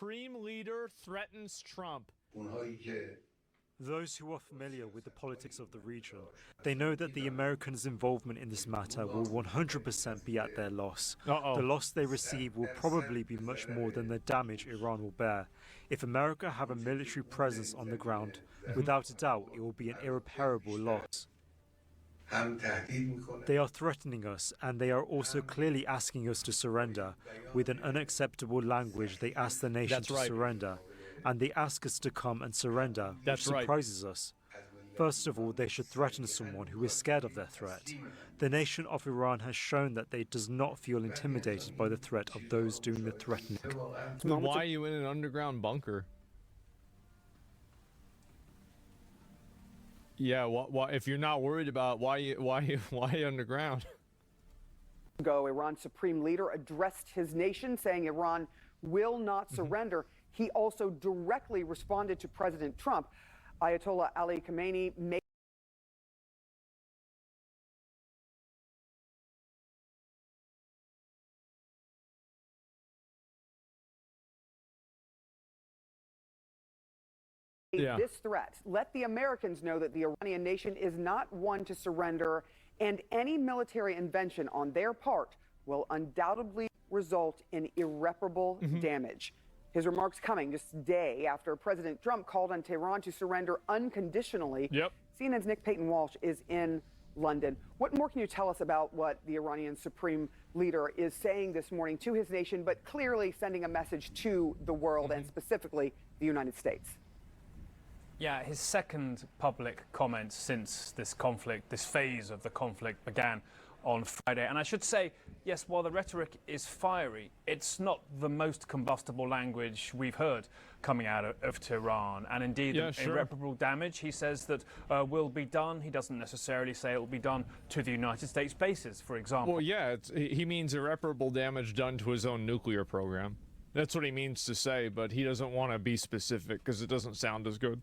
Supreme Leader threatens Trump. Those who are familiar with the politics of the region, they know that the Americans' involvement in this matter will 100% be at their loss. The loss they receive will probably be much more than the damage Iran will bear. If America have a military presence on the ground, without a doubt it will be an irreparable loss. They are threatening us, and they are also clearly asking us to surrender. With an unacceptable language, they ask the nation to surrender. And they ask us to come and surrender, which surprises us. First of all, they should threaten someone who is scared of their threat. The nation of Iran has shown that they does not feel intimidated by the threat of those doing the threatening. Then why are you in an underground bunker? Yeah, if you're not worried about why underground? Ago, Iran's supreme leader addressed his nation, saying Iran will not surrender. He also directly responded to President Trump. Ayatollah Ali Khamenei made this threat. Let the Americans know that the Iranian nation is not one to surrender, and any military intervention on their part will undoubtedly result in irreparable damage. His remarks coming just a day after President Trump called on Tehran to surrender unconditionally. CNN's Nick Payton-Walsh is in London. What more can you tell us about what the Iranian supreme leader is saying this morning to his nation, but clearly sending a message to the world and specifically the United States? Yeah, his second public comment since this conflict, this phase of the conflict began on Friday. And I should say, yes, while the rhetoric is fiery, it's not the most combustible language we've heard coming out of Tehran. And indeed, irreparable damage, he says, that will be done. He doesn't necessarily say it will be done to the United States bases, for example. Well, yeah, he means irreparable damage done to his own nuclear program. That's what he means to say, but he doesn't want to be specific because it doesn't sound as good.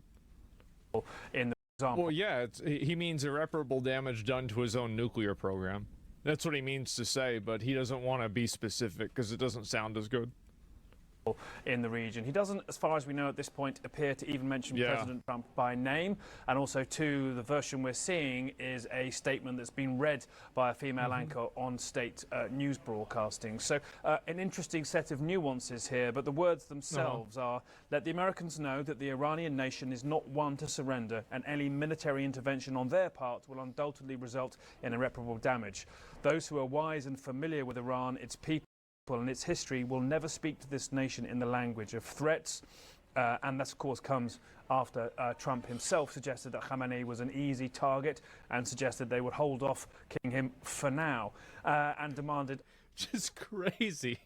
In the example. Well, yeah, he means irreparable damage done to his own nuclear program. That's what he means to say, but he doesn't want to be specific because it doesn't sound as good. In the region. He doesn't, as far as we know at this point, appear to even mention President Trump by name. And also, too, the version we're seeing is a statement that's been read by a female anchor on state news broadcasting. So an interesting set of nuances here, but the words themselves are let the Americans know that the Iranian nation is not one to surrender, and any military intervention on their part will undoubtedly result in irreparable damage. Those who are wise and familiar with Iran, its people, and its history will never speak to this nation in the language of threats. And that, of course, comes after Trump himself suggested that Khamenei was an easy target and suggested they would hold off killing him for now and demanded... Just crazy.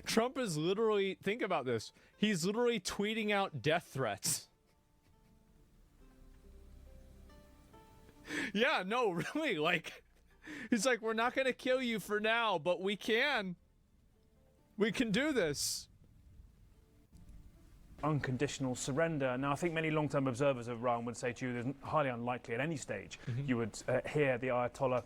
Trump is literally, think about this, he's literally tweeting out death threats. Yeah, no, really, like... He's like, we're not going to kill you for now, but we can. We can do this. Unconditional surrender. Now, I think many long-term observers of Iran would say to you, it's highly unlikely at any stage you would hear the Ayatollah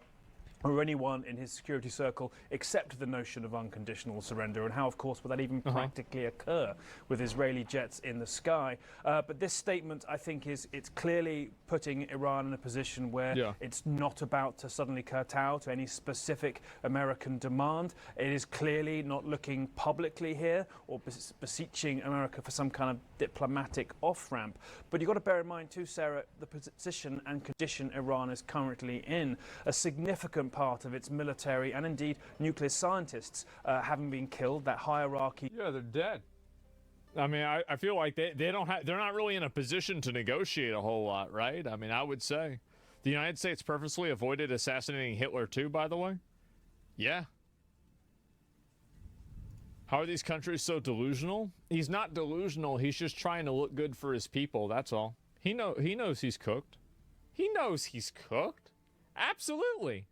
or anyone in his security circle accept the notion of unconditional surrender, and how, of course, will that even practically occur with Israeli jets in the sky. But this statement, I think, it's clearly putting Iran in a position where it's not about to suddenly kowtow to any specific American demand. It is clearly not looking publicly here or beseeching America for some kind of diplomatic off-ramp. But you've got to bear in mind too, Sarah, the position and condition Iran is currently in. A significant part of its military and indeed nuclear scientists having been killed. That hierarchy. Yeah, they're dead. I mean, I feel like they're not really in a position to negotiate a whole lot, right? I mean, I would say the United States purposely avoided assassinating Hitler too, by the way. Yeah. How are these countries so delusional? He's not delusional. He's just trying to look good for his people. That's all. He knows he's cooked. He knows he's cooked. Absolutely.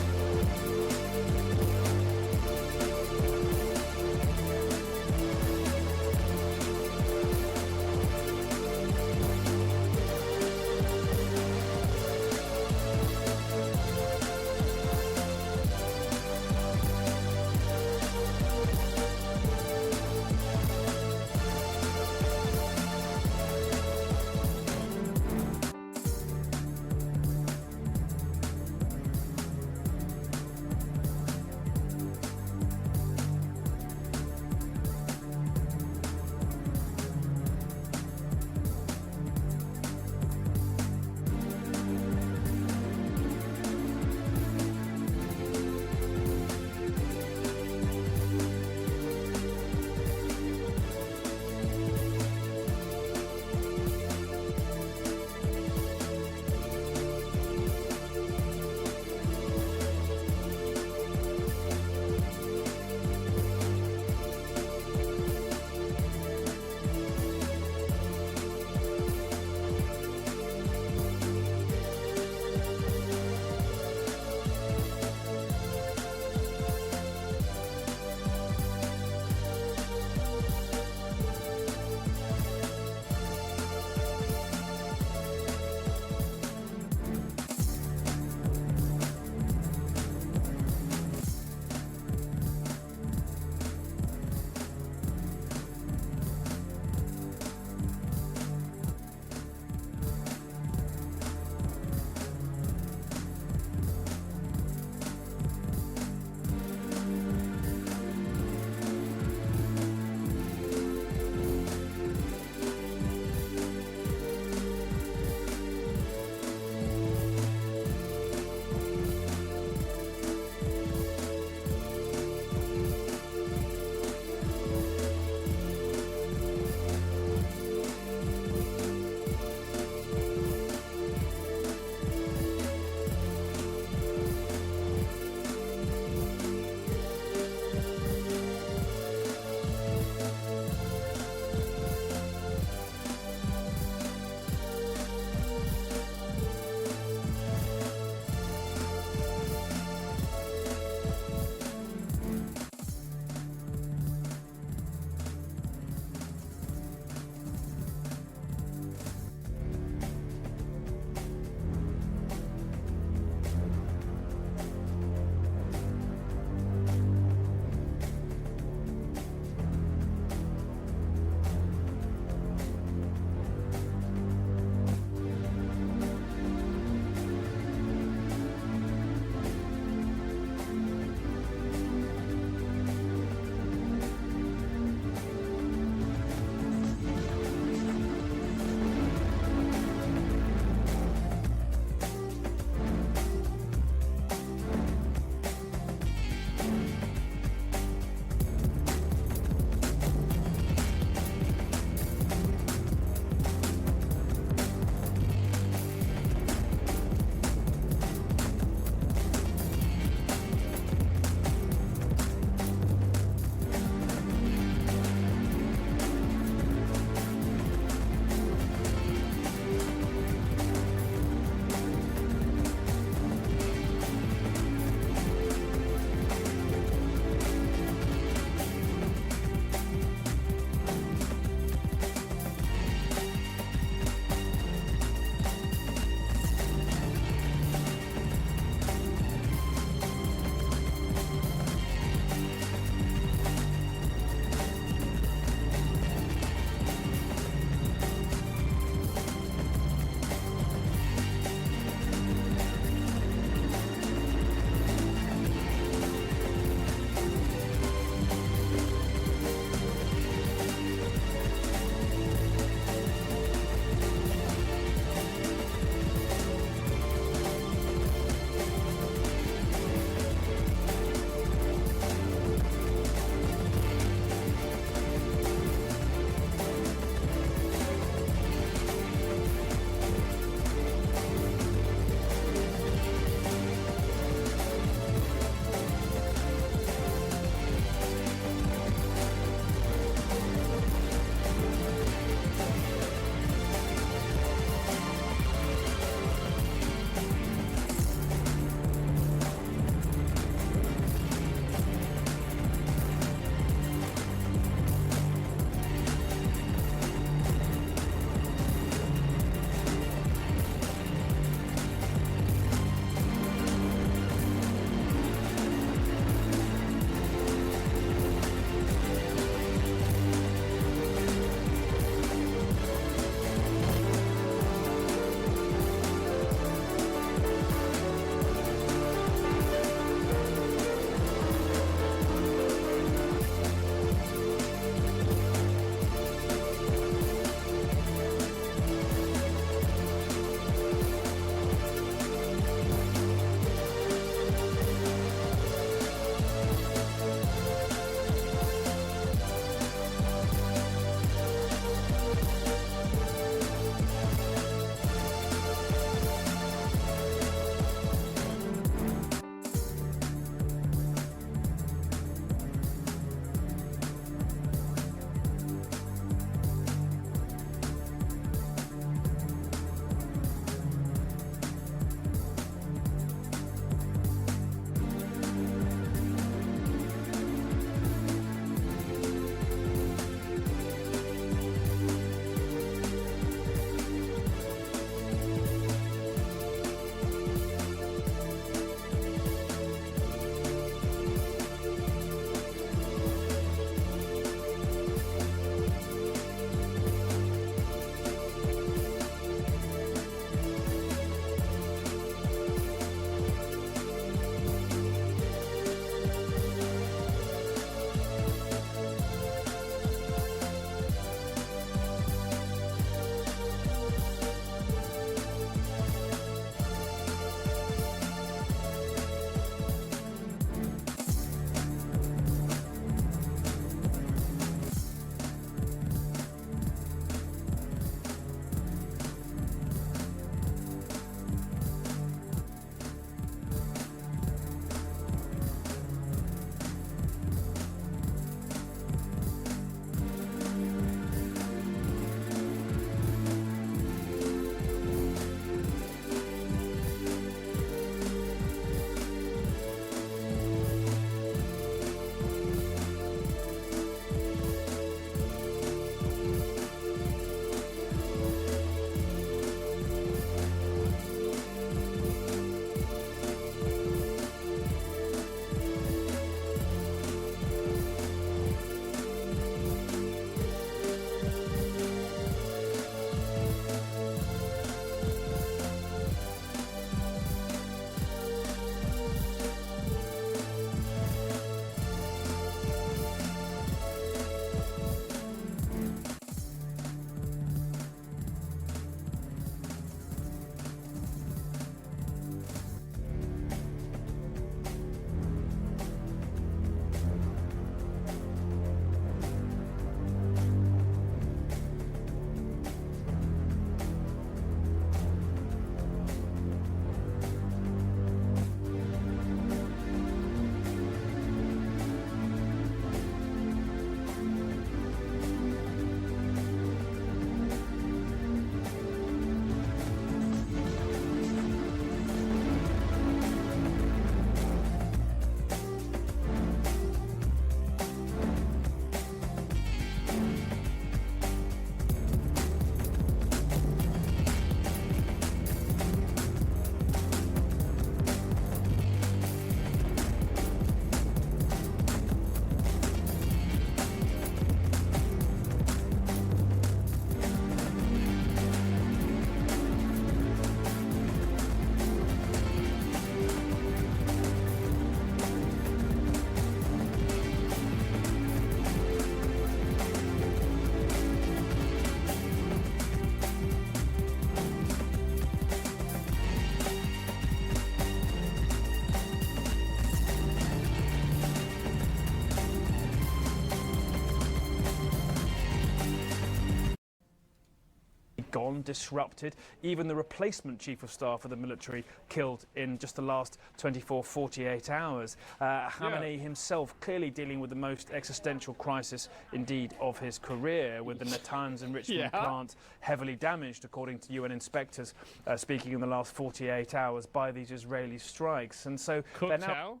on, disrupted. Even the replacement chief of staff of the military killed in just the last 24, 48 hours. Khamenei himself clearly dealing with the most existential crisis, indeed, of his career, with the Natanz enrichment plant heavily damaged, according to UN inspectors, speaking in the last 48 hours, by these Israeli strikes. And so they're now...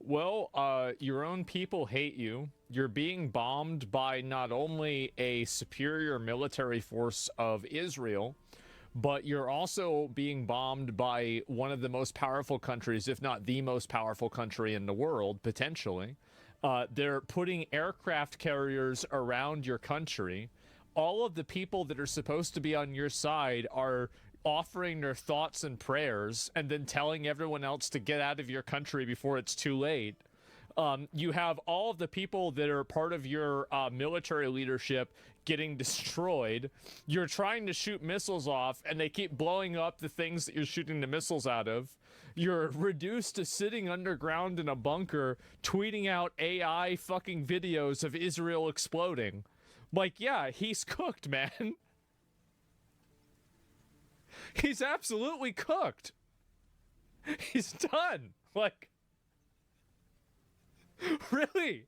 Well, your own people hate you. You're being bombed by not only a superior military force of Israel, but you're also being bombed by one of the most powerful countries, if not the most powerful country in the world, potentially. They're putting aircraft carriers around your country. All of the people that are supposed to be on your side are offering their thoughts and prayers and then telling everyone else to get out of your country before it's too late. You have all of the people that are part of your military leadership getting destroyed. You're trying to shoot missiles off and they keep blowing up the things that you're shooting the missiles out of. You're reduced to sitting underground in a bunker tweeting out AI fucking videos of Israel exploding. Like, yeah, he's cooked, man. He's absolutely cooked. He's done. Like, really?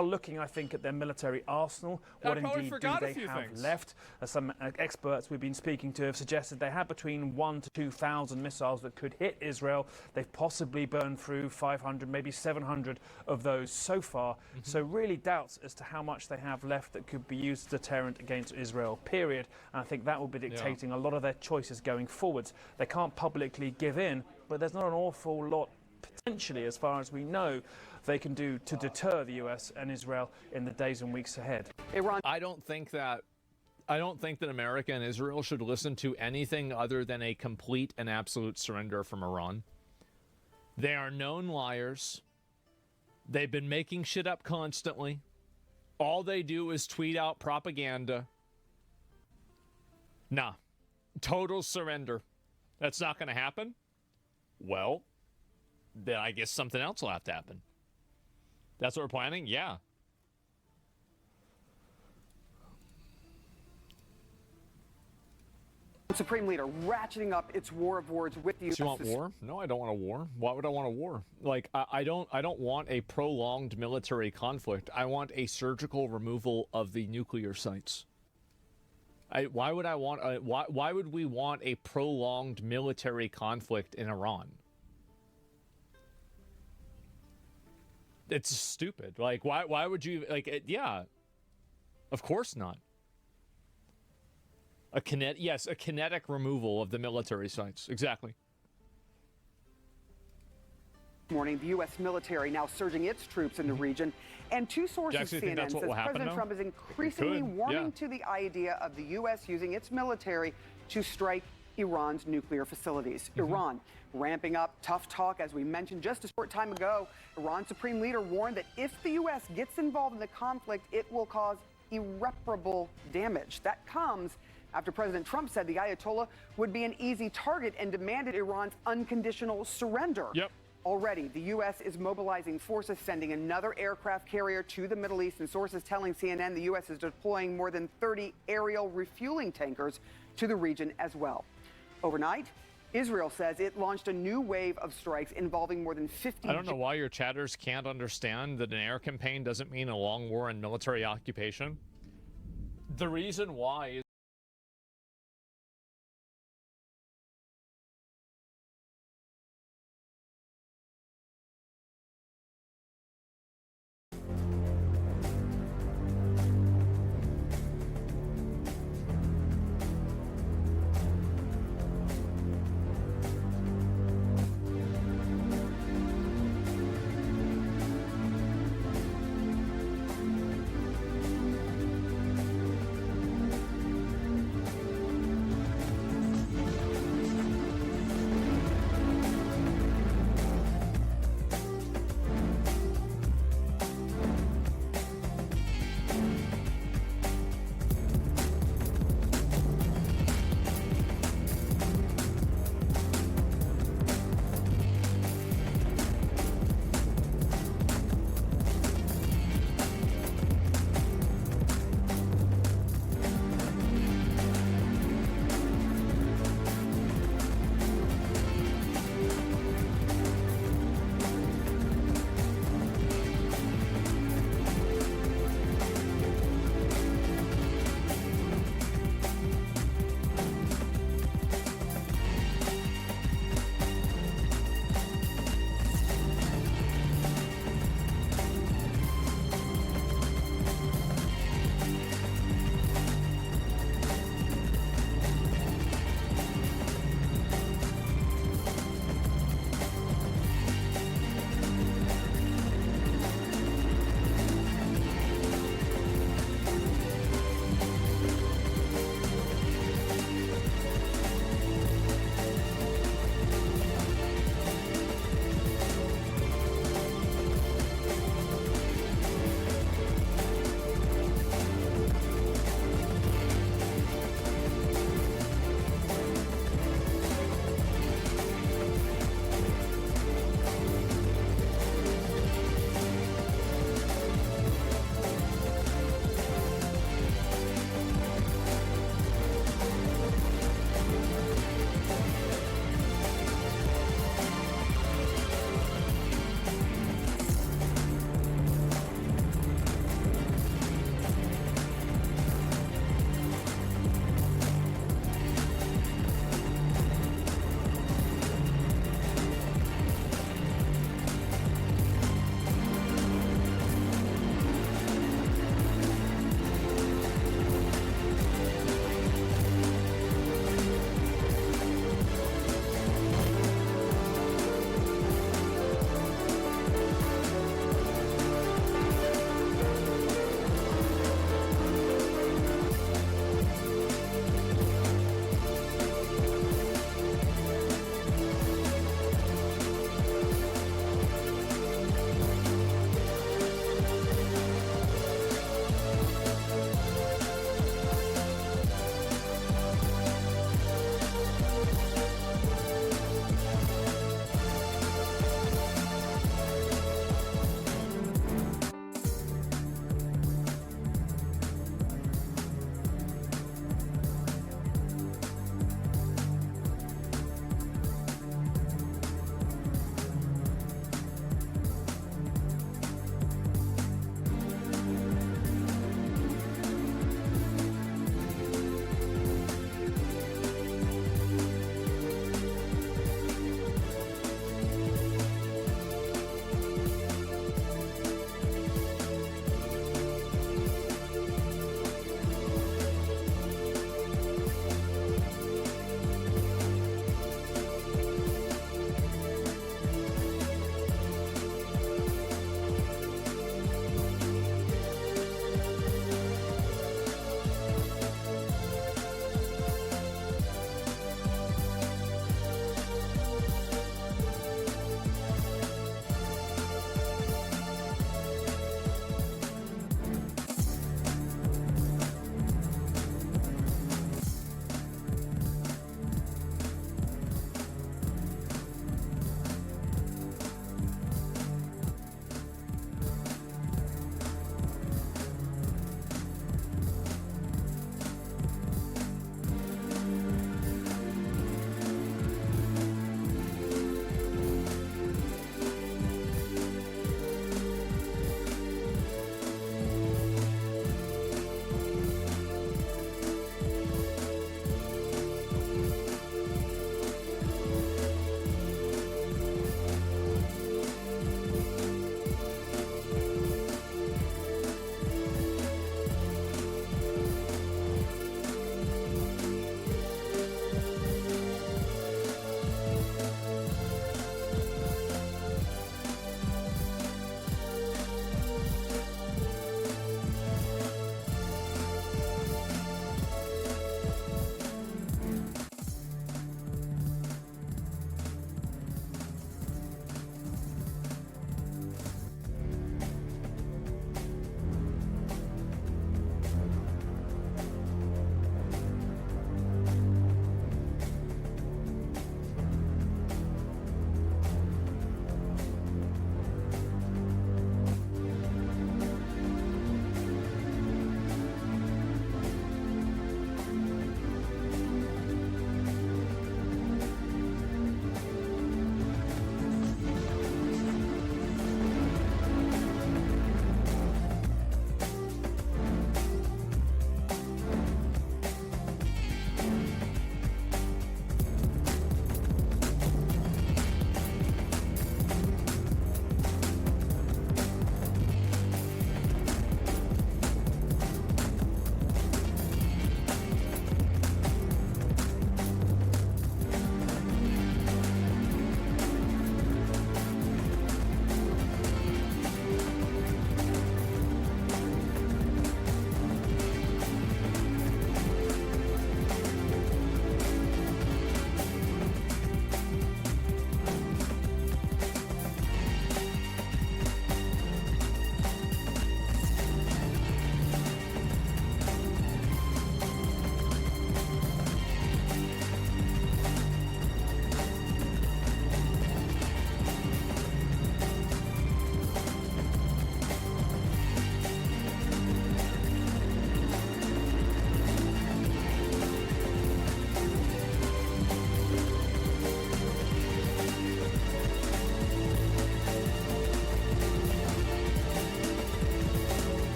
Looking, I think, at their military arsenal. What indeed do they have left? Some experts we've been speaking to have suggested they have between 1,000 to 2,000 missiles that could hit Israel. They've possibly burned through 500, maybe 700 of those so far. So really doubts as to how much they have left that could be used as a deterrent against Israel, period. And I think that will be dictating a lot of their choices going forwards. They can't publicly give in, but there's not an awful lot, potentially, as far as we know, they can do to deter the US and Israel in the days and weeks ahead. I don't think that America and Israel should listen to anything other than a complete and absolute surrender from Iran. They are known liars. They've been making shit up constantly. All they do is tweet out propaganda. Nah. Total surrender. That's not going to happen? Well, then I guess something else will have to happen. That's what we're planning? Yeah. Supreme Leader ratcheting up its war of words with the U.S. Do you want war? No, I don't want a war. Why would I want a war? Like, I don't want a prolonged military conflict. I want a surgical removal of the nuclear sites. Why would we want a prolonged military conflict in Iran? It's stupid. Like, why would you, like, yeah, of course not. A kinetic removal of the military sites. Exactly. Morning, the U.S. military now surging its troops in the region. And two sources, CNN says President Trump is increasingly warming to the idea of the U.S. using its military to strike Iran's nuclear facilities. Iran ramping up tough talk, as we mentioned just a short time ago. Iran's supreme leader warned that if the U.S. gets involved in the conflict, it will cause irreparable damage. That comes after President Trump said the Ayatollah would be an easy target and demanded Iran's unconditional surrender. Already, the U.S. is mobilizing forces, sending another aircraft carrier to the Middle East, and sources telling CNN the U.S. is deploying more than 30 aerial refueling tankers to the region as well. Overnight, Israel says it launched a new wave of strikes involving more than 50... I don't know why your chatters can't understand that an air campaign doesn't mean a long war and military occupation. The reason why is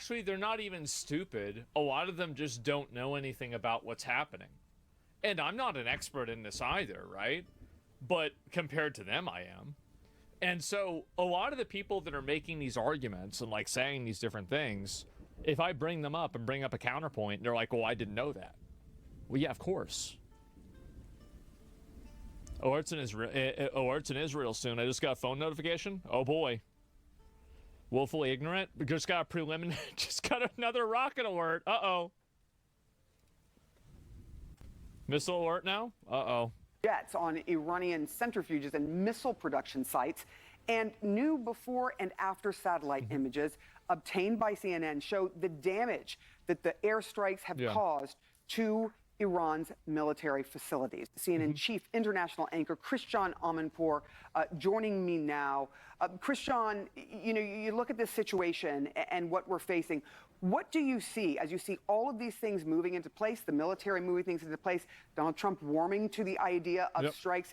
actually, they're not even stupid. A lot of them just don't know anything about what's happening. And I'm not an expert in this either, right? But compared to them, I am. And so a lot of the people that are making these arguments and like saying these different things, if I bring them up and bring up a counterpoint, they're like, well, I didn't know that. Well, yeah, of course. Alerts in Israel soon. I just got a phone notification. Oh boy. Willfully ignorant. We just got a preliminary. Just got another rocket alert. Uh-oh. Missile alert now? Uh-oh. Jets on Iranian centrifuges and missile production sites, and new before and after satellite images obtained by CNN show the damage that the airstrikes have caused to Iran's military facilities. CNN chief international anchor Christian Amanpour joining me now. Christian, you know, you look at this situation and what we're facing. What do you see as you see all of these things moving into place, the military moving things into place, Donald Trump warming to the idea of strikes?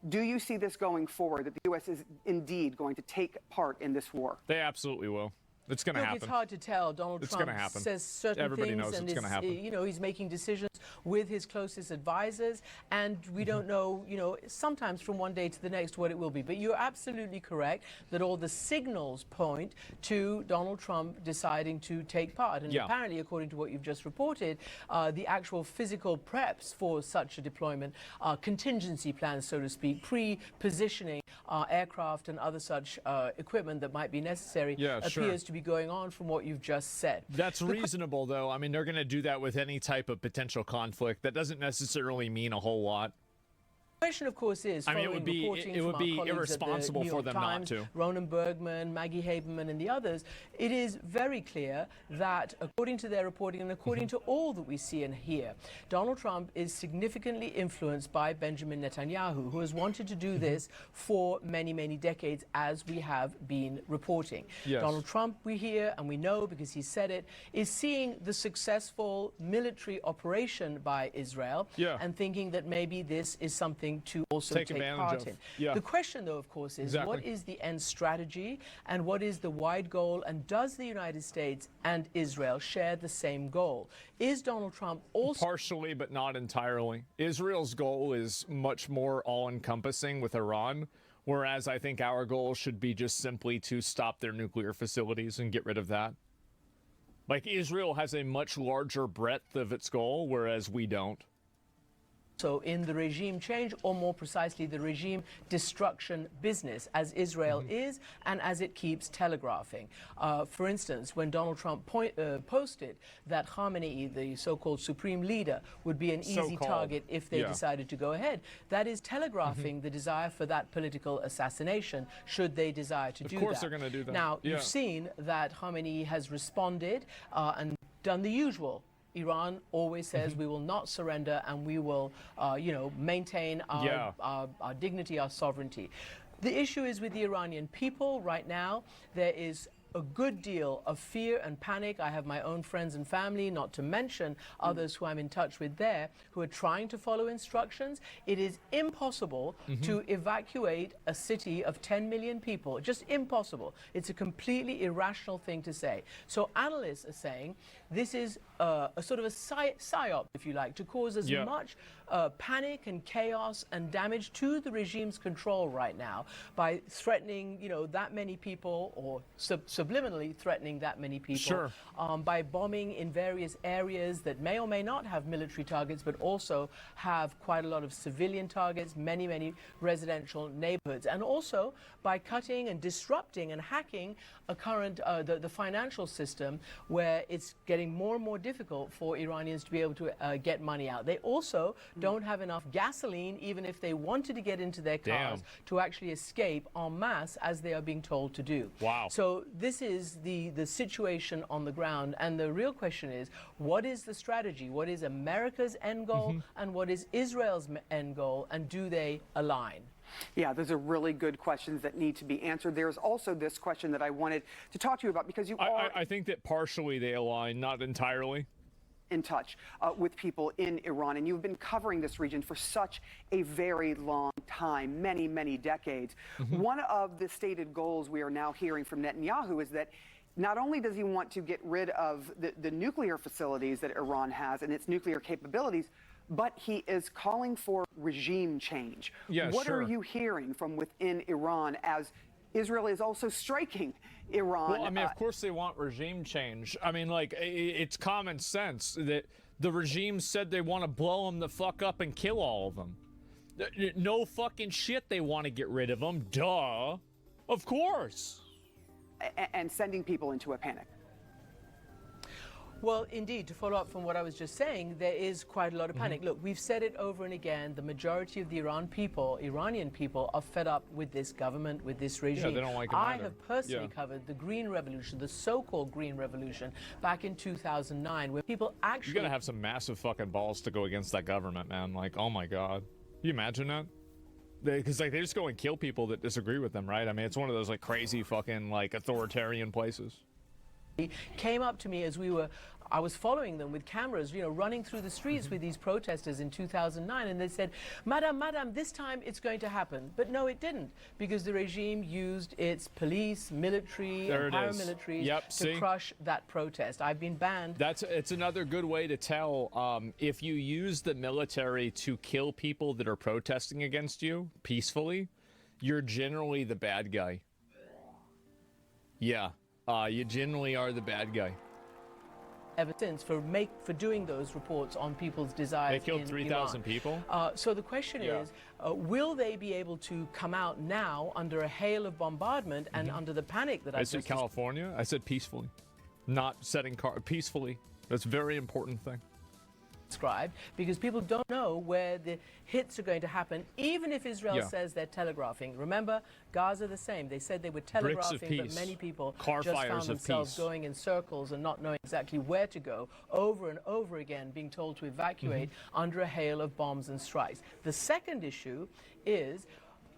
Do you see this going forward, that the U.S. is indeed going to take part in this war? They absolutely will. It's going to happen. It's hard to tell. Donald Trump says certain Everybody things knows and it's going to happen. you know, he's making decisions with his closest advisors, and we don't know, you know, sometimes from one day to the next what it will be. But you're absolutely correct that all the signals point to Donald Trump deciding to take part. And apparently, according to what you've just reported, the actual physical preps for such a deployment, contingency plans, so to speak, pre-positioning aircraft and other such equipment that might be necessary appears to be going on from what you've just said. That's reasonable, though. I mean, they're going to do that with any type of potential conflict. That doesn't necessarily mean a whole lot. The question, of course, is it would be irresponsible for them not to. Ronan Bergman, Maggie Haberman, and the others. It is very clear that, according to their reporting and according to all that we see and hear, Donald Trump is significantly influenced by Benjamin Netanyahu, who has wanted to do this for many, many decades, as we have been reporting. Donald Trump, we hear and we know because he said it, is seeing the successful military operation by Israel and thinking that maybe this is something to also take part in. The question, though, of course, is what is the end strategy and what is the wide goal, and does the United States and Israel share the same goal? Is Donald Trump also... Partially, but not entirely. Israel's goal is much more all-encompassing with Iran, whereas I think our goal should be just simply to stop their nuclear facilities and get rid of that. Like, Israel has a much larger breadth of its goal, whereas we don't. So in the regime change, or more precisely, the regime destruction business, as Israel is and as it keeps telegraphing. For instance, when Donald Trump posted that Khamenei, the so-called supreme leader, would be an easy target if they decided to go ahead, that is telegraphing the desire for that political assassination, should they desire to do that. Of course they're going to do that. Now, you've seen that Khamenei has responded and done the usual. Iran always says we will not surrender and we will, you know, maintain our dignity, our sovereignty. The issue is with the Iranian people right now. There is a good deal of fear and panic. I have my own friends and family, not to mention others who I'm in touch with there, who are trying to follow instructions. It is impossible to evacuate a city of 10 million people. Just impossible. It's a completely irrational thing to say. So analysts are saying this is a sort of a psyop, if you like, to cause as much panic and chaos and damage to the regime's control right now by threatening, you know, that many people, or subliminally threatening that many people, by bombing in various areas that may or may not have military targets, but also have quite a lot of civilian targets, many, many residential neighborhoods, and also by cutting and disrupting and hacking a current, the financial system, where it's getting more and more difficult for Iranians to be able to get money out. They also don't have enough gasoline, even if they wanted to get into their cars, to actually escape en masse, as they are being told to do. So this is the situation on the ground, and the real question is, what is the strategy? What is America's end goal, and what is Israel's end goal, and do they align? Yeah, those are really good questions that need to be answered. There's also this question that I wanted to talk to you about, because you are... I think that partially they align, not entirely. In touch with people in Iran, and you've been covering this region for such a very long time, many, many decades. One of the stated goals we are now hearing from Netanyahu is that Not only does he want to get rid of the nuclear facilities that Iran has and its nuclear capabilities, but he is calling for regime change. Yeah, what sure. are you hearing from within Iran as Israel is also striking Iran? Well, I mean, of course they want regime change. I mean, like, it's common sense that the regime said they want to blow them the fuck up and kill all of them. No fucking shit they want to get rid of them. Duh. Of course. And sending people into a panic. Well, indeed, to follow up from what I was just saying, there is quite a lot of panic. Look, we've said it over and again. The majority of the Iranian people are fed up with this government, with this regime. Yeah, they don't like it I either. have personally covered the Green Revolution, the so-called Green Revolution, back in 2009, where people actually... You're gonna have some massive fucking balls to go against that government, man. Like, oh my God. Can you imagine that? Because like they just go and kill people that disagree with them, right? I mean, it's one of those like crazy fucking like authoritarian places. Came up to me as I was following them with cameras, you know, running through the streets with these protesters in 2009, and they said, Madam, this time it's going to happen. But no, it didn't, because the regime used its police, military, and paramilitary to crush that protest. I've been banned. It's another good way to tell if you use the military to kill people that are protesting against you peacefully, you're generally the bad guy. Yeah. You generally are the bad guy. Ever since for doing those reports on people's desires. They killed 3,000 people. So the question is, will they be able to come out now under a hail of bombardment and under the panic that I said California? I said peacefully, not setting peacefully. That's a very important thing. Described, because people don't know where the hits are going to happen, even if Israel says they're telegraphing. Remember, Gaza the same. They said they were telegraphing, but many people just found themselves going in circles and not knowing exactly where to go, over and over again being told to evacuate under a hail of bombs and strikes. The second issue is,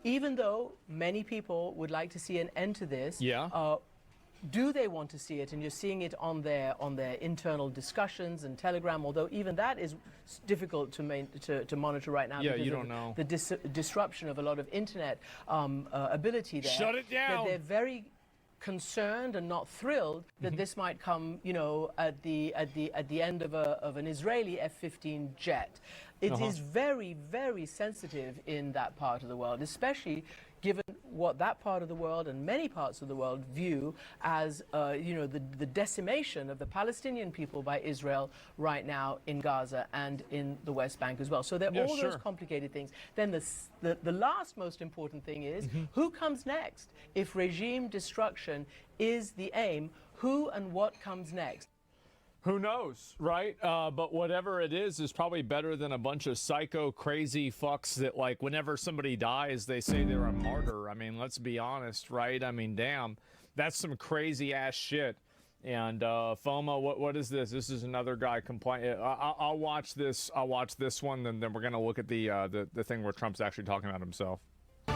even though many people would like to see an end to this, do they want to see it? And you're seeing it on their internal discussions and Telegram, although even that is difficult to monitor right now because you don't know. The disruption of a lot of internet ability there. Shut it down! They're very concerned and not thrilled that this might come, you know, at the end of an Israeli F-15 jet. It is very, very sensitive in that part of the world, especially given what that part of the world and many parts of the world view as, you know, the decimation of the Palestinian people by Israel right now in Gaza and in the West Bank as well. So there are all those complicated things. Then the last most important thing is who comes next? If regime destruction is the aim, who and what comes next? Who knows, right? But whatever it is probably better than a bunch of psycho, crazy fucks that, like, whenever somebody dies, they say they're a martyr. I mean, let's be honest, right? I mean, damn, that's some crazy-ass shit. And, FOMO, what is this? This is another guy complaining. I'll watch this. I'll watch this one, then we're going to look at the thing where Trump's actually talking about himself.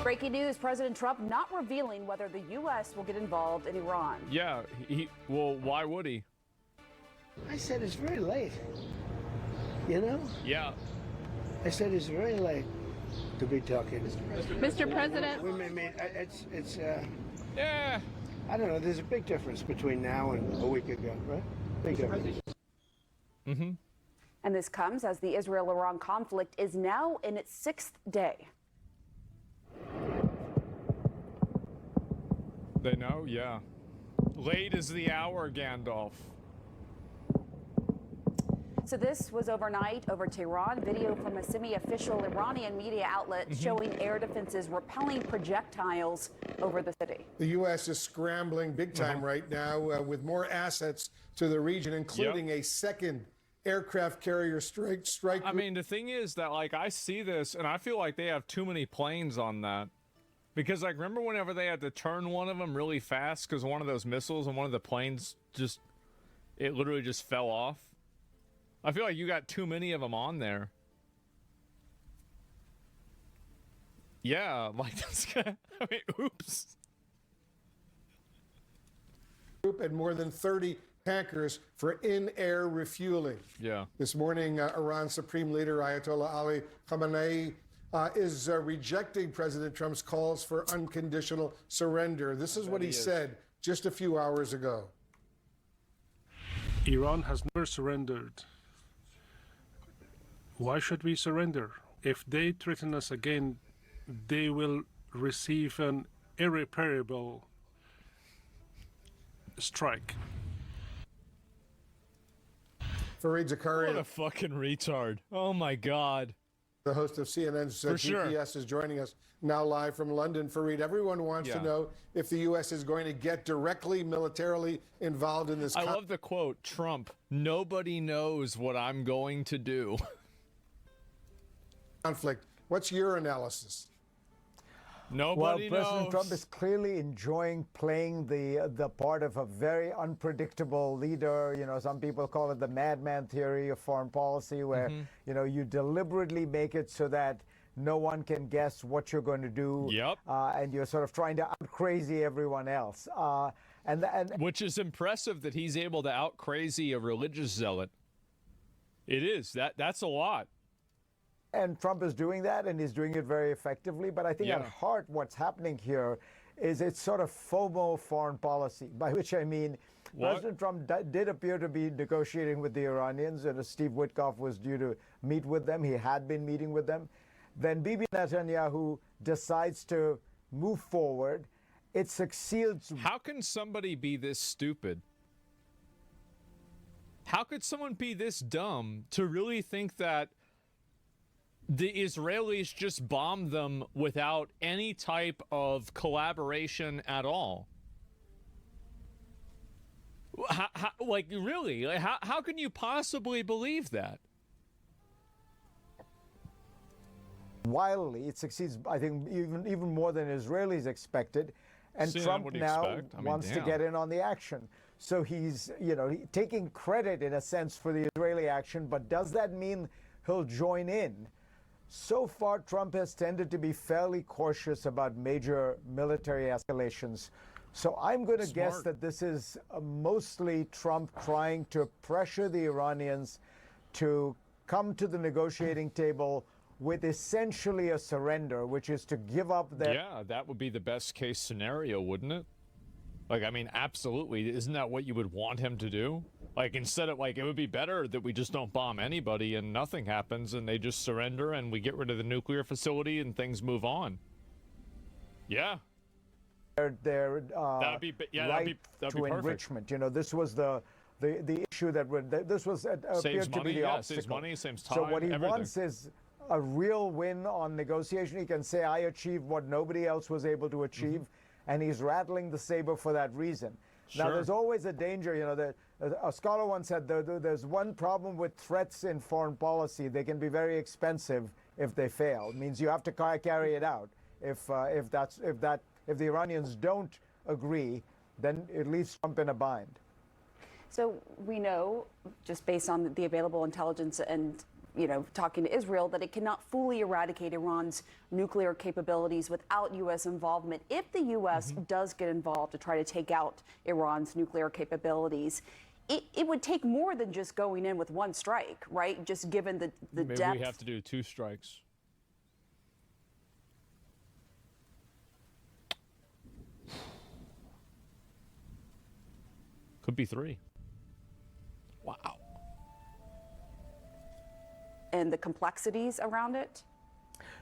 Breaking news, President Trump not revealing whether the U.S. will get involved in Iran. Yeah, well, why would he? I said it's very late, you know? Yeah. I said it's very late to be talking. Mr. President. Yeah. I don't know, there's a big difference between now and a week ago, right? Big difference. And this comes as the Israel-Iran conflict is now in its 6th day. They know, yeah. Late is the hour, Gandalf. So this was overnight over Tehran. Video from a semi-official Iranian media outlet showing air defenses repelling projectiles over the city. The U.S. is scrambling big time right now with more assets to the region, including a second aircraft carrier strike. I mean, the thing is that, like, I see this and I feel like they have too many planes on that. Because, like, remember whenever they had to turn one of them really fast because one of those missiles and one of the planes it literally just fell off? I feel like you got too many of them on there. Yeah, like that's gonna, I mean, oops. And more than 30 tankers for in-air refueling. Yeah. This morning, Iran's Supreme Leader Ayatollah Ali Khamenei is rejecting President Trump's calls for unconditional surrender. This is what he said just a few hours ago. Iran has never surrendered. Why should we surrender? If they threaten us again, they will receive an irreparable strike. Fareed Zakaria, What a fucking retard. Oh my God. the host of CNN's For sure. GPS, is joining us now live from London. Fareed, everyone wants to know if the U.S. is going to get directly militarily involved in this. I love the quote, Trump, nobody knows what I'm going to do. Conflict. What's your analysis? Nobody Well, President knows. Trump is clearly enjoying playing the part of a very unpredictable leader. You know, some people call it the madman theory of foreign policy, where, you know, you deliberately make it so that no one can guess what you're going to do. Yep. And you're sort of trying to out-crazy everyone else. Which is impressive that he's able to out-crazy a religious zealot. It is. That's a lot. And Trump is doing that, and he's doing it very effectively. But I think at heart, what's happening here is it's sort of FOMO foreign policy, by which I mean President Trump did appear to be negotiating with the Iranians, and Steve Witkoff was due to meet with them. He had been meeting with them. Then Bibi Netanyahu decides to move forward. It succeeds. How can somebody be this stupid? How could someone be this dumb to really think that the Israelis just bombed them without any type of collaboration at all? Like, really? Like, how can you possibly believe that? Wildly, it succeeds, I think, even more than Israelis expected. And Trump now wants to get in on the action. So he's, you know, taking credit in a sense for the Israeli action, but does that mean he'll join in? So far, Trump has tended to be fairly cautious about major military escalations. So I'm going to guess that this is mostly Trump trying to pressure the Iranians to come to the negotiating table with essentially a surrender, which is to give up their... Yeah, that would be the best case scenario, wouldn't it? Like, I mean, absolutely. Isn't that what you would want him to do? Like, instead of, like, it would be better that we just don't bomb anybody and nothing happens and they just surrender and we get rid of the nuclear facility and things move on. Yeah. Their that'd be right to enrichment. You know, this was the issue that would... This was appeared to be the obstacle. Saves money, saves time, so what he everything. wants is a real win on negotiation. He can say, I achieved what nobody else was able to achieve. And he's rattling the saber for that reason. Now, there's always a danger, you know, that a scholar once said there's one problem with threats in foreign policy. They can be very expensive if they fail. It means you have to carry it out. If the Iranians don't agree, then it leaves Trump in a bind. So we know, just based on the available intelligence and, you know, talking to Israel, that it cannot fully eradicate Iran's nuclear capabilities without U.S. involvement. If the U.S. does get involved to try to take out Iran's nuclear capabilities, it would take more than just going in with one strike, right? Just given the Maybe depth. we have to do 2 strikes. Could be 3. Wow. And the complexities around it?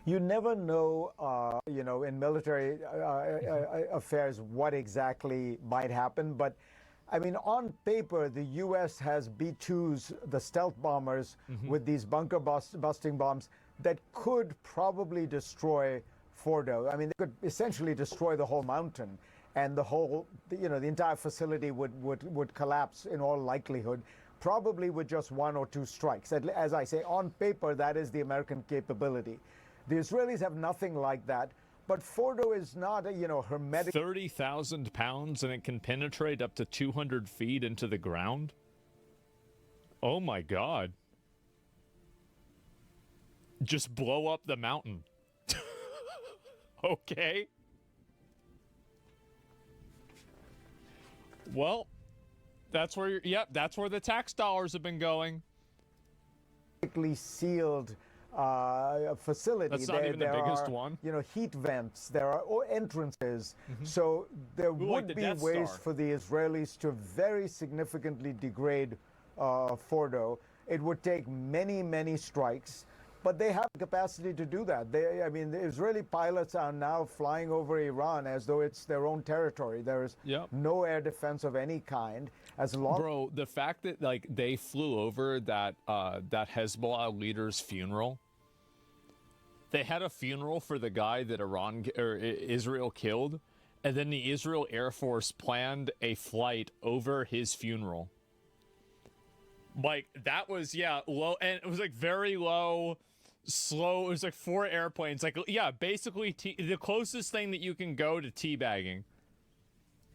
You never know, you know, in military affairs what exactly might happen. But, I mean, on paper, the U.S. has B-2s, the stealth bombers, with these bunker-busting bombs that could probably destroy Fordo. I mean, they could essentially destroy the whole mountain. And the whole, you know, the entire facility would collapse in all likelihood, probably with just 1 or 2 strikes. As I say, on paper, that is the American capability. The Israelis have nothing like that, but Fordo is not a, you know, hermetic... 30,000 pounds and it can penetrate up to 200 feet into the ground? Oh my God. Just blow up the mountain. Okay. Well, that's where that's where the tax dollars have been going. Sealed facility. That's not even the biggest one. You know, heat vents. There are entrances. So there would be ways for the Israelis to very significantly degrade Fordo. It would take many, many strikes, but they have the capacity to do that. I mean, the Israeli pilots are now flying over Iran as though it's their own territory. There is no air defense of any kind. Bro, the fact that like they flew over that that Hezbollah leader's funeral. They had a funeral for the guy that Israel killed, and then the Israel Air Force planned a flight over his funeral. Like, that was, low, and it was, like, very low, slow. It was, like, 4 airplanes. Like, yeah, basically the closest thing that you can go to teabagging.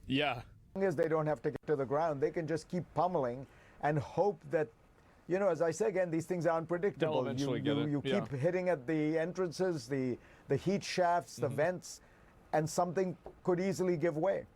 Yeah. As long as they don't have to get to the ground, they can just keep pummeling and hope that, you know, as I say again, these things are unpredictable. They'll eventually get it. You keep hitting at the entrances, the heat shafts, the vents, and something could easily give way.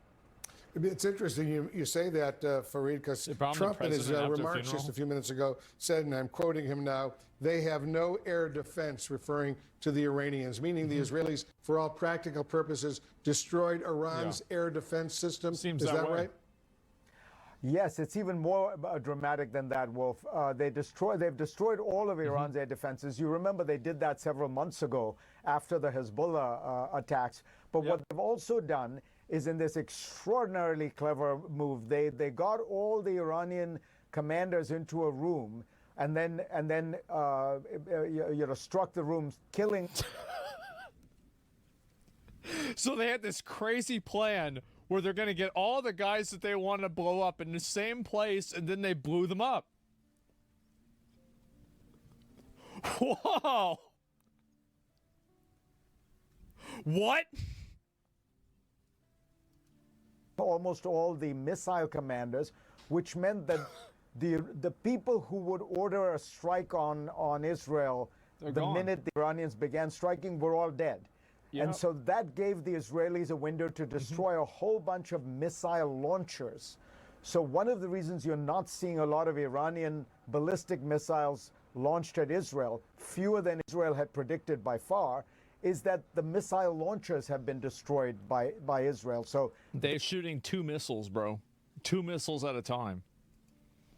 It's interesting you say that, Fareed, because Trump in his remarks just a few minutes ago said, and I'm quoting him now, they have no air defense, referring to the Iranians, meaning the Israelis, for all practical purposes, destroyed Iran's air defense system. Seems Is that way. right? Yes, it's even more dramatic than that, Wolf. They've destroyed all of Iran's air defenses. You remember they did that several months ago after the Hezbollah attacks. But what they've also done is, in this extraordinarily clever move, they got all the Iranian commanders into a room and then struck the rooms, killing. So they had this crazy plan where they're going to get all the guys that they want to blow up in the same place, and then they blew them up. Whoa! What? Almost all the missile commanders, which meant that the people who would order a strike on Israel minute the Iranians began striking were all dead. Yep. And so that gave the Israelis a window to destroy a whole bunch of missile launchers. So one of the reasons you're not seeing a lot of Iranian ballistic missiles launched at Israel, fewer than Israel had predicted by far, is that the missile launchers have been destroyed by Israel. So they're shooting 2 missiles, bro. 2 missiles at a time.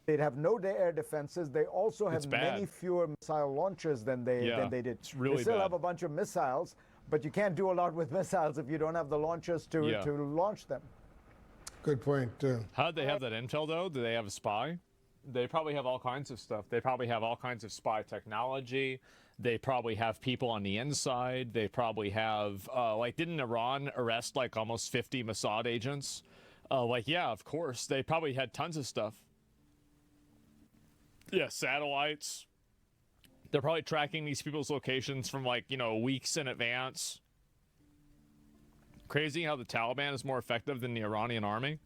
They'd have no air defenses. They also have many fewer missile launchers than they did. It's really they still bad. have a bunch of missiles, but you can't do a lot with missiles if you don't have the launchers to launch them. Good point. How'd they have that intel, though? Do they have a spy? They probably have all kinds of stuff. They probably have all kinds of spy technology. They probably have people on the inside. They probably have, like, didn't Iran arrest, like, almost 50 Mossad agents? Yeah, of course. They probably had tons of stuff. Yeah, satellites. They're probably tracking these people's locations from, like, you know, weeks in advance. Crazy how the Taliban is more effective than the Iranian army.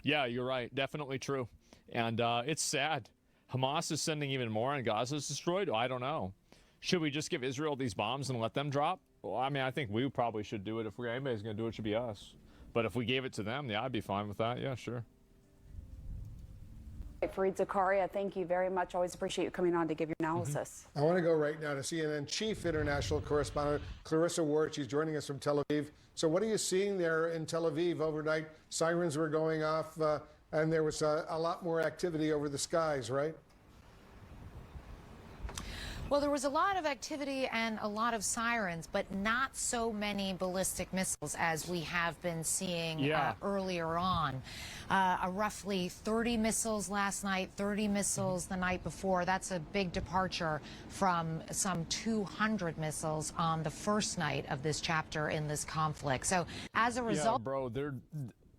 Yeah, you're right. Definitely true. And it's sad. Hamas is sending even more and Gaza's destroyed? I don't know. Should we just give Israel these bombs and let them drop? Well, I mean, I think we probably should do it. If anybody's going to do it, it should be us. But if we gave it to them, yeah, I'd be fine with that. Yeah, sure. Fareed Zakaria, thank you very much. Always appreciate you coming on to give your analysis. I want to go right now to CNN Chief International Correspondent Clarissa Ward. She's joining us from Tel Aviv. So what are you seeing there in Tel Aviv overnight? Sirens were going off, and there was a lot more activity over the skies, right? Well, there was a lot of activity and a lot of sirens, but not so many ballistic missiles as we have been seeing earlier on. Roughly 30 missiles last night, 30 missiles the night before. That's a big departure from some 200 missiles on the first night of this chapter in this conflict. So as a result... Yeah, bro,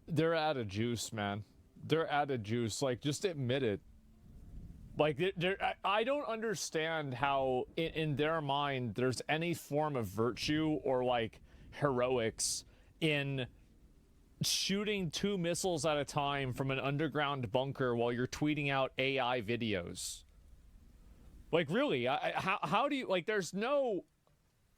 they're out of juice, man. They're out of juice. Like, just admit it. Like, I don't understand how, in their mind, there's any form of virtue or, like, heroics in shooting 2 missiles at a time from an underground bunker while you're tweeting out AI videos. Like, really, how do you, like, there's no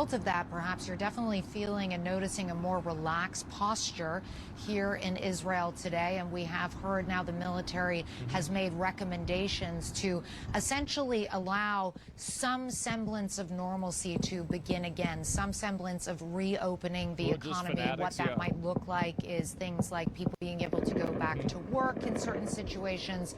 Of that, perhaps you're definitely feeling and noticing a more relaxed posture here in Israel today. And we have heard now the military has made recommendations to essentially allow some semblance of normalcy to begin again, some semblance of reopening the economy. What that might look like is things like people being able to go back to work in certain situations,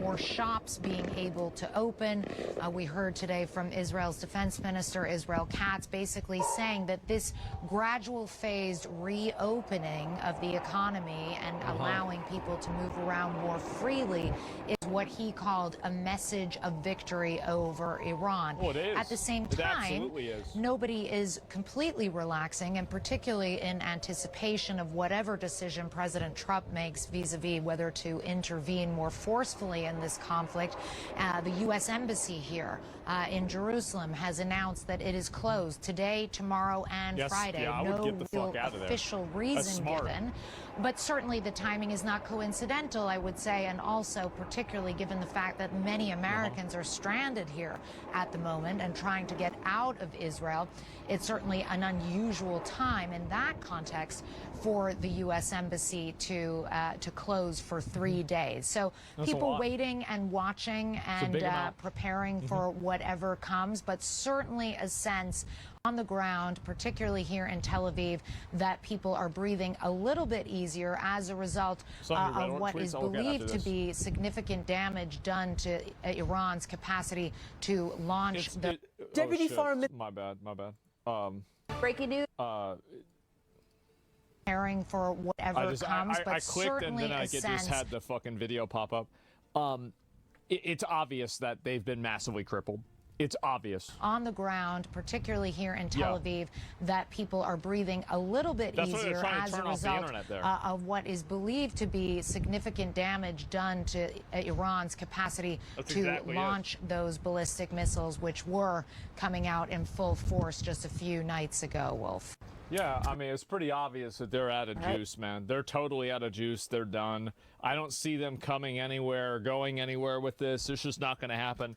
more shops being able to open. We heard today from Israel's defense minister, Israel Katz, basically saying that this gradual phased reopening of the economy and allowing people to move around more freely is what he called a message of victory over Iran. Well, it is. At the same time, nobody is completely relaxing, and particularly in anticipation of whatever decision President Trump makes vis-a-vis whether to intervene more forcefully in this conflict. The U.S. Embassy here in Jerusalem has announced that it is closed today, tomorrow, and Friday. No real official reason given, but certainly the timing is not coincidental, I would say, and also particularly given the fact that many Americans are stranded here at the moment and trying to get out of Israel. It's certainly an unusual time in that context for the U.S. Embassy to close for 3 days. So people waiting and watching and preparing for whatever comes, but certainly a sense on the ground, particularly here in Tel Aviv, that people are breathing a little bit easier as a result of what is believed to be significant damage done to Iran's capacity to launch the Deputy Foreign Minister. My bad. Breaking news. Preparing for whatever comes, but I clicked and then I just had the fucking video pop up. It's obvious that they've been massively crippled. It's obvious. On the ground, particularly here in Tel Aviv, that people are breathing a little bit easier as a result of what is believed to be significant damage done to Iran's capacity to launch those ballistic missiles, which were coming out in full force just a few nights ago, Wolf. Yeah, I mean, it's pretty obvious that they're out of juice, man. They're totally out of juice. They're done. I don't see them coming anywhere or going anywhere with this. It's just not going to happen.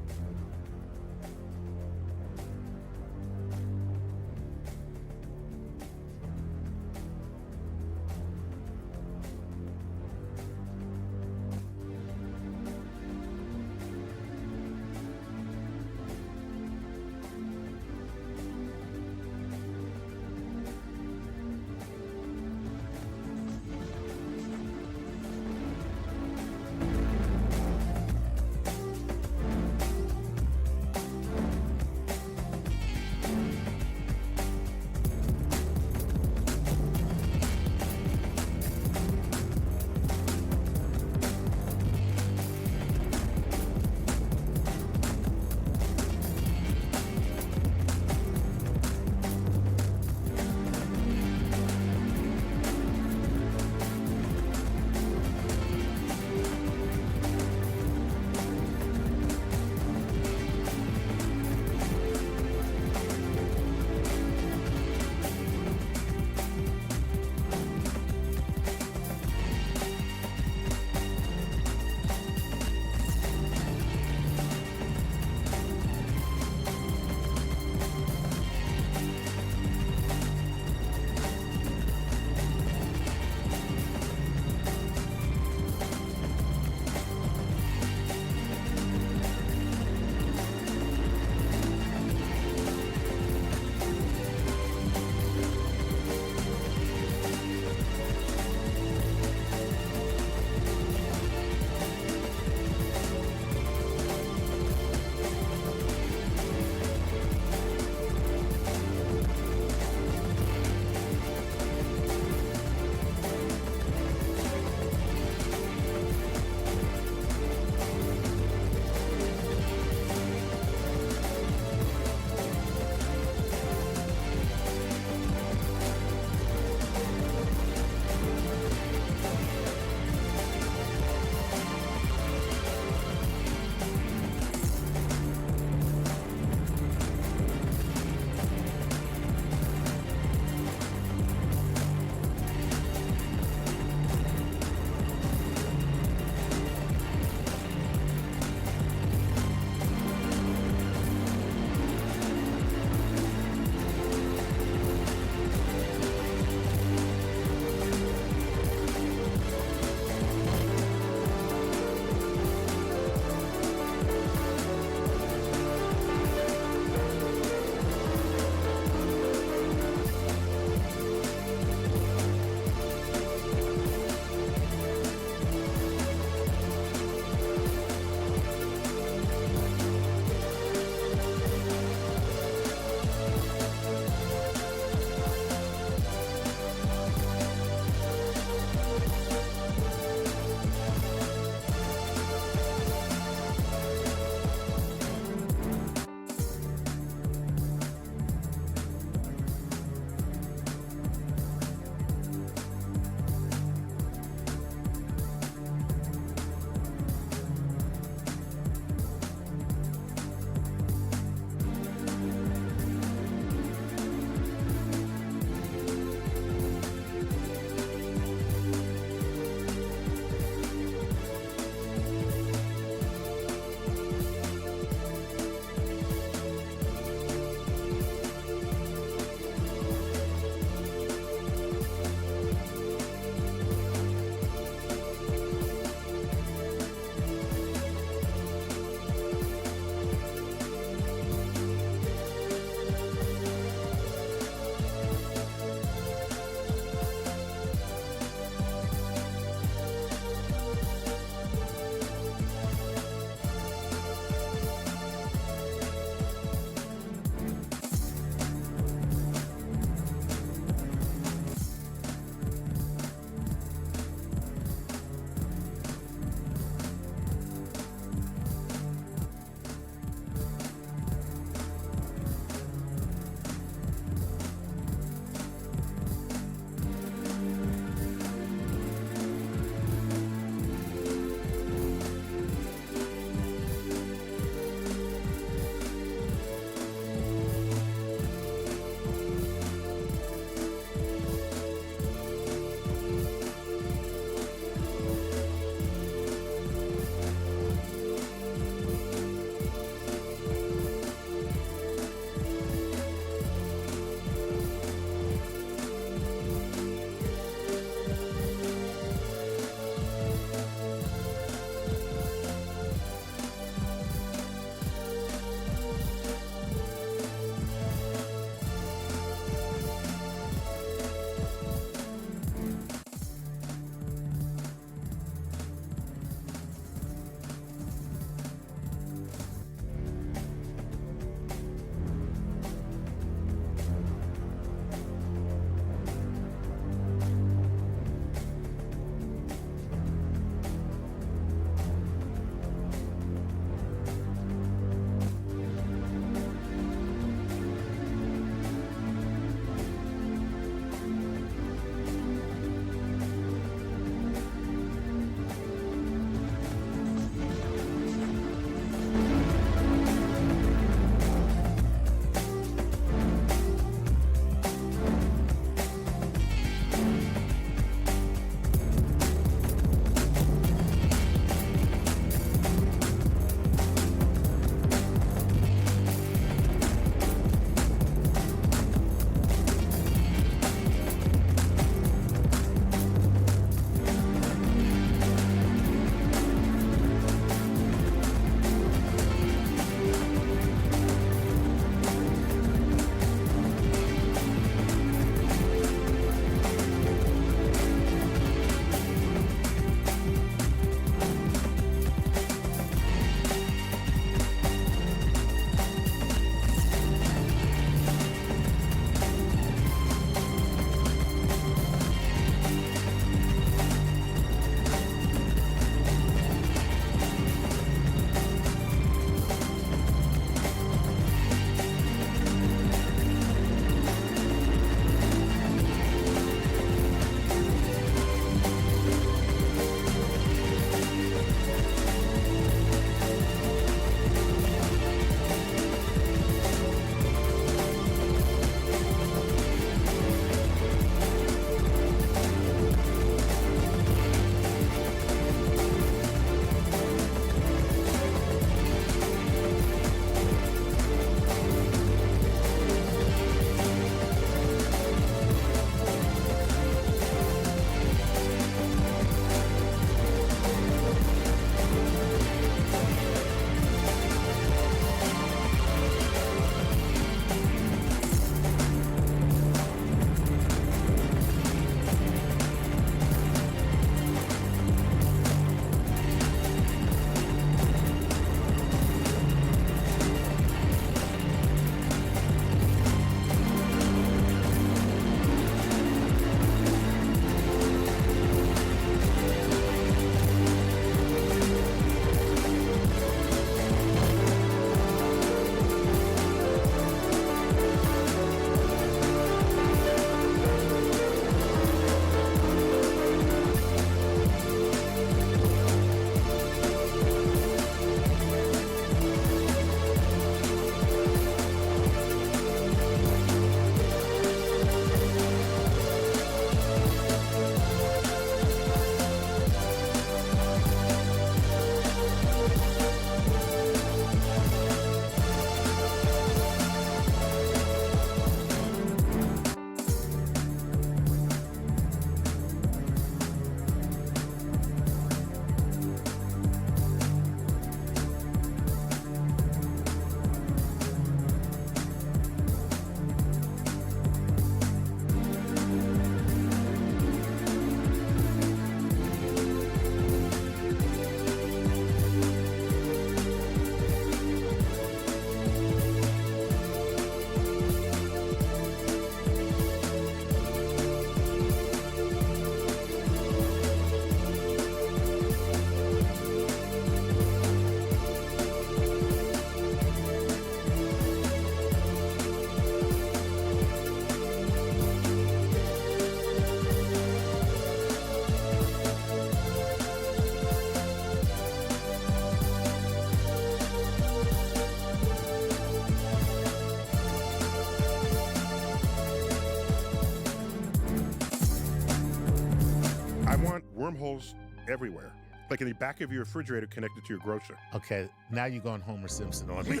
wormholes everywhere. Like in the back of your refrigerator connected to your grocer. Okay, now you're going Homer Simpson on me.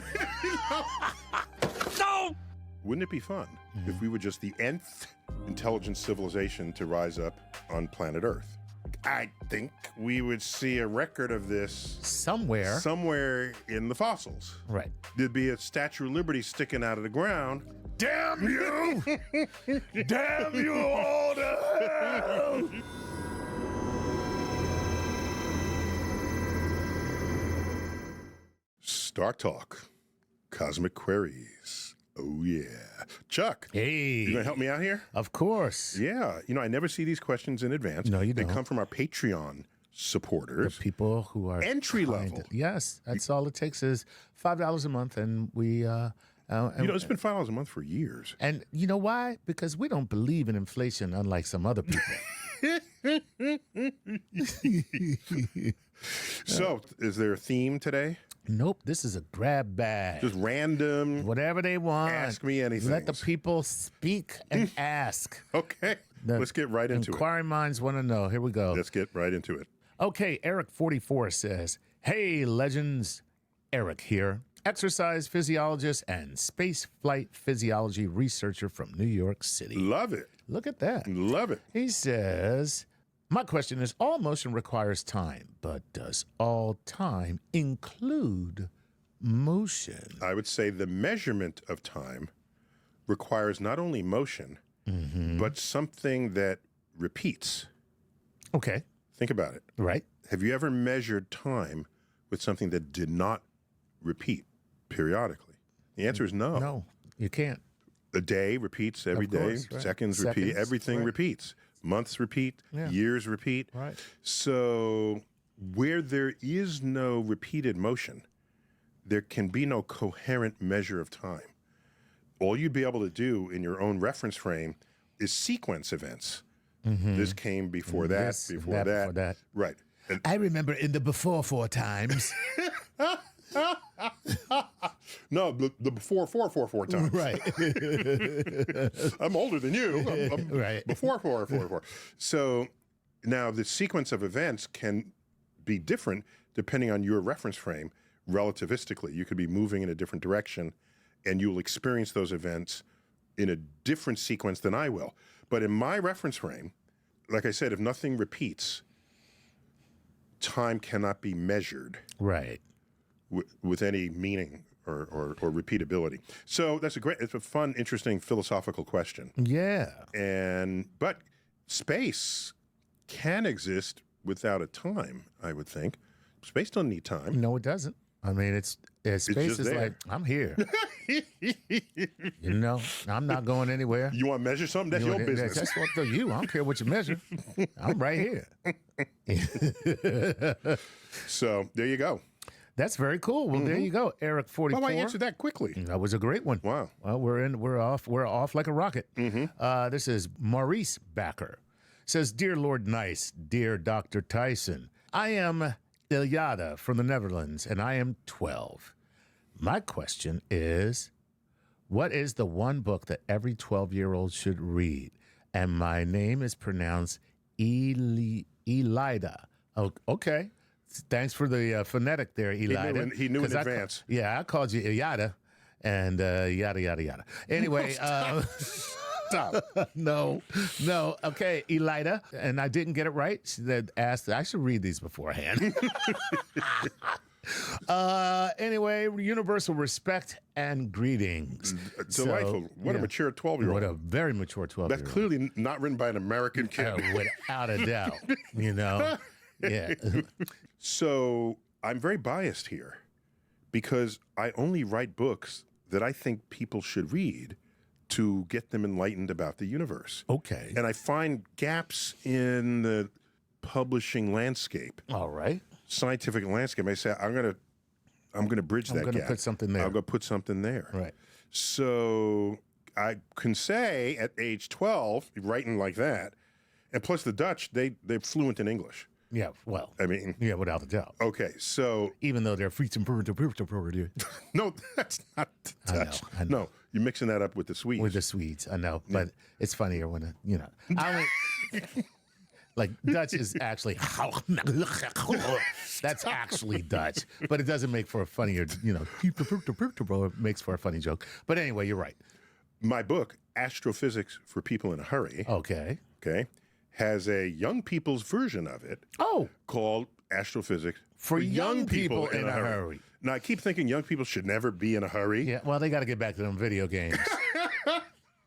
No! Wouldn't it be fun if we were just the nth intelligent civilization to rise up on planet Earth? I think we would see a record of this somewhere in the fossils. Right. There'd be a Statue of Liberty sticking out of the ground. Damn you! Damn you all to hell! Star Talk, Cosmic Queries. Oh, yeah. Chuck. Hey. You going to help me out here? Of course. Yeah. You know, I never see these questions in advance. No, you don't. They come from our Patreon supporters. The people who are entry level. Yes. That's all it takes is $5 a month, and we... it's been $5 a month for years. And you know why? Because we don't believe in inflation, unlike some other people. So, is there a theme today? Nope, this is a grab bag. Just random. Whatever they want. Ask me anything. Let the people speak and ask. Okay, let's get right into it. Inquiring minds want to know. Here we go. Let's get right into it. Okay, Eric44 says, hey, legends. Eric here, exercise physiologist and space flight physiology researcher from New York City. Love it. Look at that. Love it. He says... My question is, all motion requires time, but does all time include motion? I would say the measurement of time requires not only motion, but something that repeats. Okay. Think about it. Right. Have you ever measured time with something that did not repeat periodically? The answer is no. No, you can't. A day repeats every day. Right. Seconds repeat. Everything repeats. Months repeat, years repeat. Right. So where there is no repeated motion, there can be no coherent measure of time. All you'd be able to do in your own reference frame is sequence events. This came before that, before that. Right. And I remember in the before 4 times. No, the before 4 times. Right. I'm older than you. I'm right. Before 4. So now the sequence of events can be different depending on your reference frame relativistically. You could be moving in a different direction and you'll experience those events in a different sequence than I will. But in my reference frame, like I said, if nothing repeats, time cannot be measured. Right. With any meaning or repeatability. So it's a fun, interesting philosophical question. Yeah. But space can exist without a time, I would think. Space don't need time. No, it doesn't. I mean, space is there. Like, I'm here. You know, I'm not going anywhere. You want to measure something? That's your business. That's what you. I don't care what you measure. I'm right here. So there you go. That's very cool. Well, there you go, Eric 44. Well, I answered that quickly. That was a great one. Wow. Well, we're off like a rocket. This is Maurice Backer. Says, Dear Lord Nice, dear Dr. Tyson, I am Ilyada from the Netherlands, and I am 12. My question is, what is the one book that every 12-year-old should read? And my name is pronounced Elida. Oh, okay. Thanks for the phonetic there, Elida. He knew in advance. I called you Ilyada, and yada, yada, yada. Anyway, stop. No. Okay, Elida, and I didn't get it right. She asked, I should read these beforehand. Anyway, universal respect and greetings. Delightful. So, what a mature 12-year-old. What a very mature 12-year-old. That's clearly not written by an American kid. Without a doubt, you know. Yeah. So I'm very biased here because I only write books that I think people should read to get them enlightened about the universe. Okay. And I find gaps in the publishing landscape. All right. Scientific landscape. I say I'm gonna bridge that gap. I'm gonna put something there. I'm gonna put something there. Right. So I can say at age 12, writing like that, and plus the Dutch, they're fluent in English. Yeah, well, I mean, yeah, without a doubt. Okay, so even though they're free no, that's not Dutch. I know. No, you're mixing that up with the Swedes. With the Swedes, I know, but it's funnier when Like Dutch is actually that's actually Dutch, but it doesn't make for a funnier, it makes for a funny joke. But anyway, you're right. My book, Astrophysics for People in a Hurry, okay, has a young people's version of it. Called Astrophysics for young people in a hurry. Now I keep thinking young people should never be in a hurry. Yeah, well, they got to get back to them video games.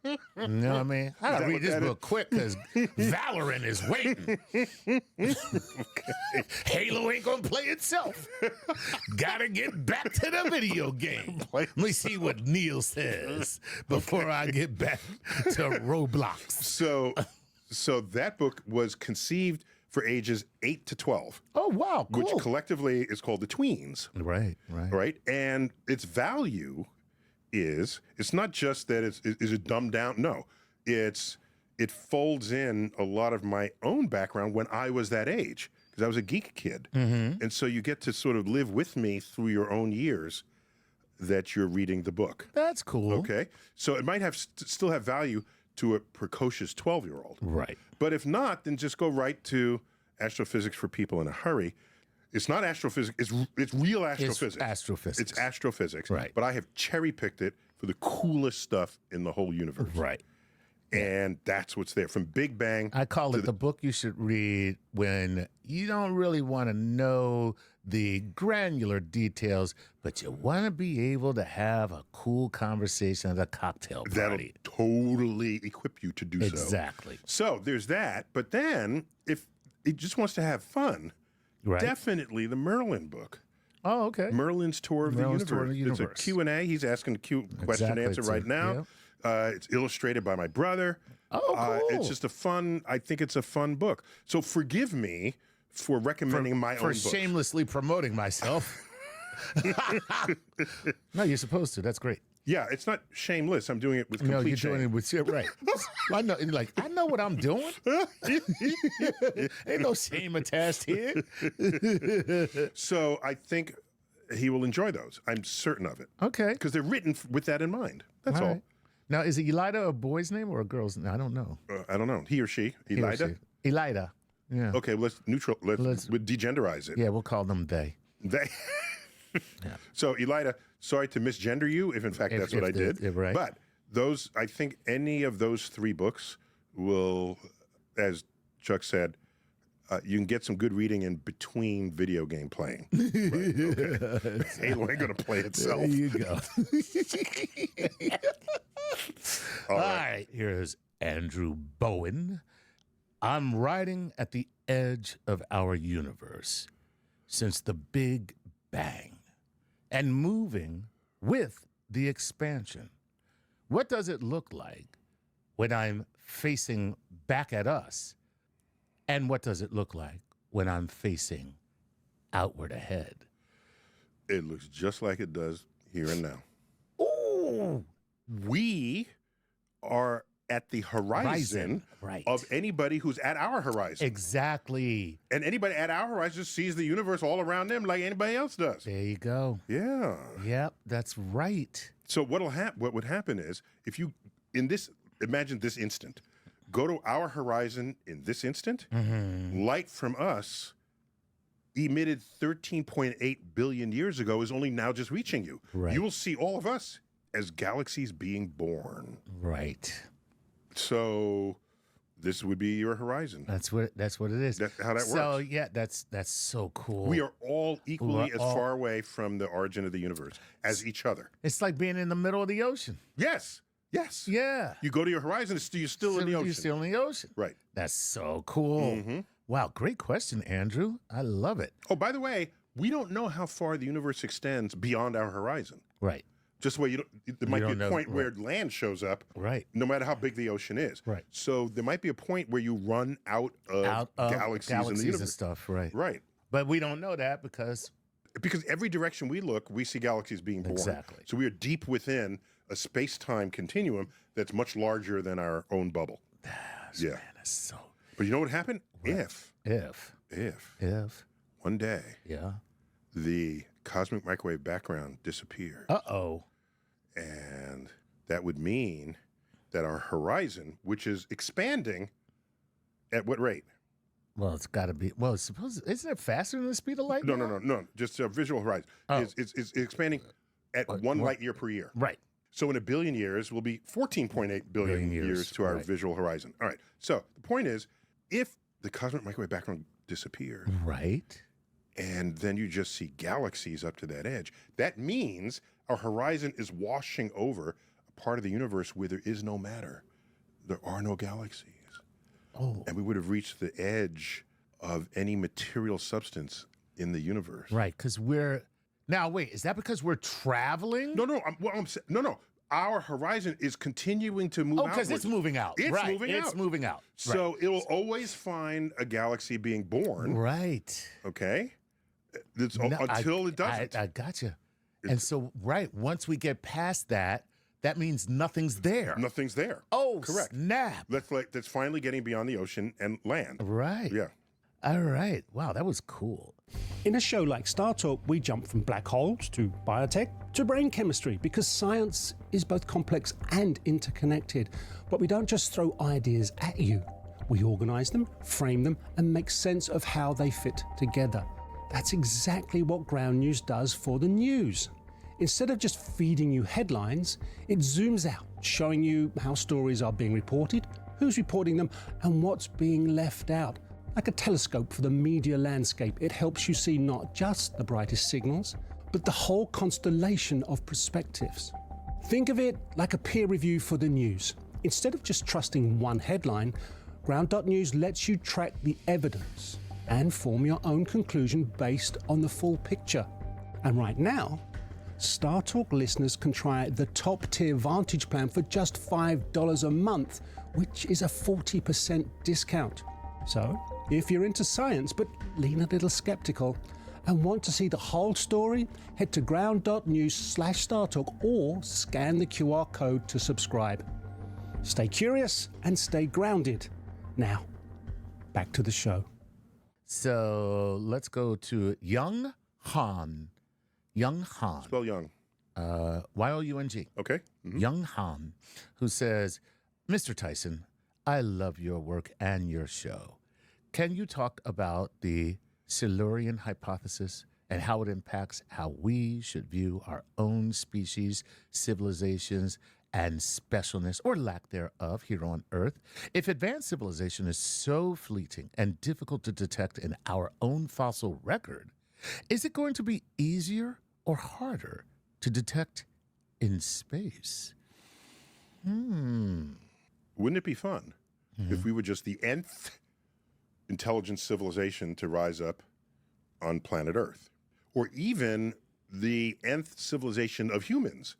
You know what I mean? I gotta read this book quick because Valorant is waiting. Halo ain't gonna play itself. Gotta get back to the video game. Let me see what Neil says before I get back to Roblox. So that book was conceived for ages 8 to 12. Oh, wow, cool. Which collectively is called the tweens. Right. And its value is, it's not just that is it dumbed down. No, it folds in a lot of my own background when I was that age, because I was a geek kid. And so you get to sort of live with me through your own years that you're reading the book. That's cool. Okay. So it might have still have value to a precocious 12-year-old. Right. But if not, then just go right to Astrophysics for People in a Hurry. It's not astrophysics. It's real astrophysics. It's astrophysics. It's astrophysics. Right. But I have cherry-picked it for the coolest stuff in the whole universe. Right. And that's what's there. From Big Bang. I call it the book you should read when you don't really want to know the granular details, but you want to be able to have a cool conversation at a cocktail party. That'll totally equip you to do so. Exactly. So there's that. But then, if it just wants to have fun, definitely the Merlin book. Oh, okay. Merlin's Tour of the Universe. It's a Q&A. He's asking a question and answer right now. It's illustrated by my brother. Oh, cool. It's just a fun, I think it's a fun book. So forgive me for recommending my own books. For shamelessly promoting myself. No, you're supposed to. That's great. Yeah, it's not shameless. I'm doing it with complete No, you're shame. doing it with right. I know, I know what I'm doing. Ain't no shame attached here. So I think he will enjoy those. I'm certain of it. Okay. Because they're written with that in mind. That's all. Right. Now, is it Elida a boy's name or a girl's name? I don't know. I don't know. He or she. Elida? Elida. Yeah. Okay, let's degenderize it. Yeah, we'll call them they. They. So, Elida, sorry to misgender you, if in fact that's what I did. Right. But those, I think any of those three books will, as Chuck said, you can get some good reading in between video game playing. Right, okay. Halo ain't going to play itself. There you go. All right. Here's Andrew Bowen. I'm riding at the edge of our universe since the Big Bang and moving with the expansion. What does it look like when I'm facing back at us? And what does it look like when I'm facing outward ahead? It looks just like it does here and now. Ooh. We are at the horizon of anybody who's at our horizon. Exactly. And anybody at our horizon sees the universe all around them like anybody else does. There you go. Yeah. Yep, that's right. So what would happen is, if you, imagine this instant, go to our horizon in this instant, light from us emitted 13.8 billion years ago is only now just reaching you. Right. You will see all of us as galaxies being born. Right. So this would be your horizon. That's what it is. That's how that works. So yeah, that's so cool. We are all equally as far away from the origin of the universe as each other. It's like being in the middle of the ocean. Yes. Yes. Yeah. You go to your horizon, you're still in the ocean. You're still in the ocean. Right. That's so cool. Wow, great question, Andrew. I love it. Oh, by the way, we don't know how far the universe extends beyond our horizon. Right. Just the way there might be a point where land shows up. Right. No matter how big the ocean is. Right. So there might be a point where you run out of galaxies in the universe. And stuff. Right. Right. But we don't know that because every direction we look, we see galaxies being born. Exactly. So we are deep within a space-time continuum that's much larger than our own bubble. Man, that's so. But you know what happened? Right. If one day, the cosmic microwave background disappeared. Uh-oh. And that would mean that our horizon, which is expanding at what rate? Well, it's got to be. Well, isn't it faster than the speed of light? No. Just visual horizon. It's expanding at 1 light year per year. Right. So in a billion years, we'll be 14.8 billion years to our visual horizon. All right. So the point is, if the cosmic microwave background disappeared, right, and then you just see galaxies up to that edge, that means our horizon is washing over a part of the universe where there is no matter. There are no galaxies. Oh. And we would have reached the edge of any material substance in the universe. Right, because we're... Now, wait, is that because we're traveling? No. Our horizon is continuing to move out. Oh, because it's moving out. It's moving out. It's moving out. So it will always find a galaxy being born. Right. Okay? Until it doesn't. I gotcha. And so, once we get past that, that means nothing's there. Nothing's there. Oh, correct. Snap. That's finally getting beyond the ocean and land. Right. Yeah. All right. Wow, that was cool. In a show like Star Talk, we jump from black holes to biotech to brain chemistry because science is both complex and interconnected. But we don't just throw ideas at you. We organize them, frame them, and make sense of how they fit together. That's exactly what Ground News does for the news. Instead of just feeding you headlines, it zooms out, showing you how stories are being reported, who's reporting them, and what's being left out. Like a telescope for the media landscape, it helps you see not just the brightest signals, but the whole constellation of perspectives. Think of it like a peer review for the news. Instead of just trusting one headline, Ground.News lets you track the evidence and form your own conclusion based on the full picture. And right now, Star Talk listeners can try the top-tier Vantage plan for just $5 a month, which is a 40% discount. So, if you're into science but lean a little skeptical and want to see the whole story, head to ground.news/StarTalk or scan the QR code to subscribe. Stay curious and stay grounded. Now, back to the show. So, let's go to Young Han. Young Han. Spell Young. Y-O-U-N-G. Okay. Mm-hmm. Young Han, who says, Mr. Tyson, I love your work and your show. Can you talk about the Silurian hypothesis and how it impacts how we should view our own species, civilizations, and specialness, or lack thereof, here on Earth? If advanced civilization is so fleeting and difficult to detect in our own fossil record, is it going to be easier or harder to detect in space? Wouldn't it be fun if we were just the nth intelligent civilization to rise up on planet Earth? Or even the nth civilization of humans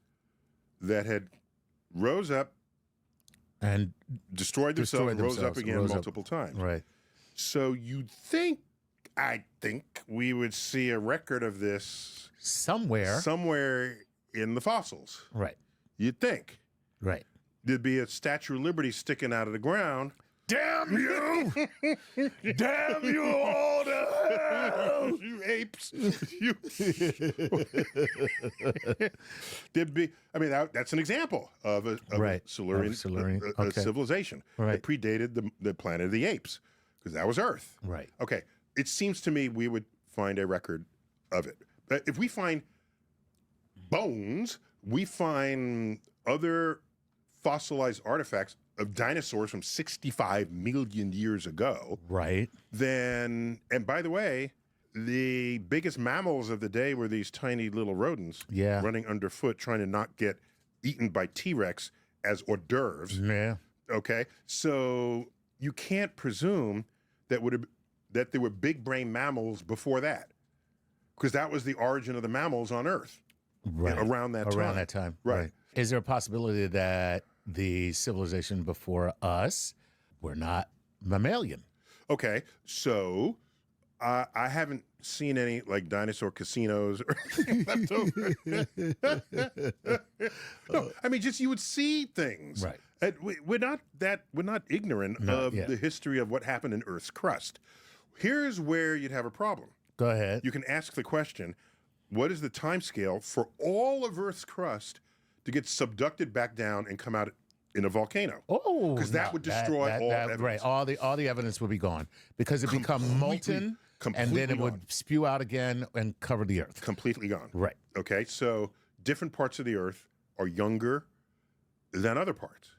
that had rose up and destroyed themselves, rose up again multiple times. Right. So I think we would see a record of this somewhere in the fossils. Right. You'd think. Right. There'd be a Statue of Liberty sticking out of the ground. Damn you! Damn you all to hell! You apes! There'd be. I mean, that's an example of a Silurian civilization that predated the planet of the apes, because that was Earth. Right. Okay. It seems to me we would find a record of it. But if we find bones, we find other fossilized artifacts of dinosaurs from 65 million years ago. Right. Then, and by the way, the biggest mammals of the day were these tiny little rodents running underfoot, trying to not get eaten by T-Rex as hors d'oeuvres. Yeah. Okay. So you can't presume that there were big brain mammals before that, because that was the origin of the mammals on Earth. Right. Around that time. Right. Is there a possibility that the civilization before us were not mammalian? Okay, so I haven't seen any like dinosaur casinos or left over. No, I mean, just you would see things. Right. We're not ignorant of the history of what happened in Earth's crust. Here's where you'd have a problem. Go ahead. You can ask the question, what is the time scale for all of Earth's crust to get subducted back down and come out in a volcano. Oh, because that would destroy all evidence. Right, all the evidence would be gone because it become molten, and then it would spew out again and cover the Earth. Completely gone. Right. Okay, so different parts of the Earth are younger than other parts.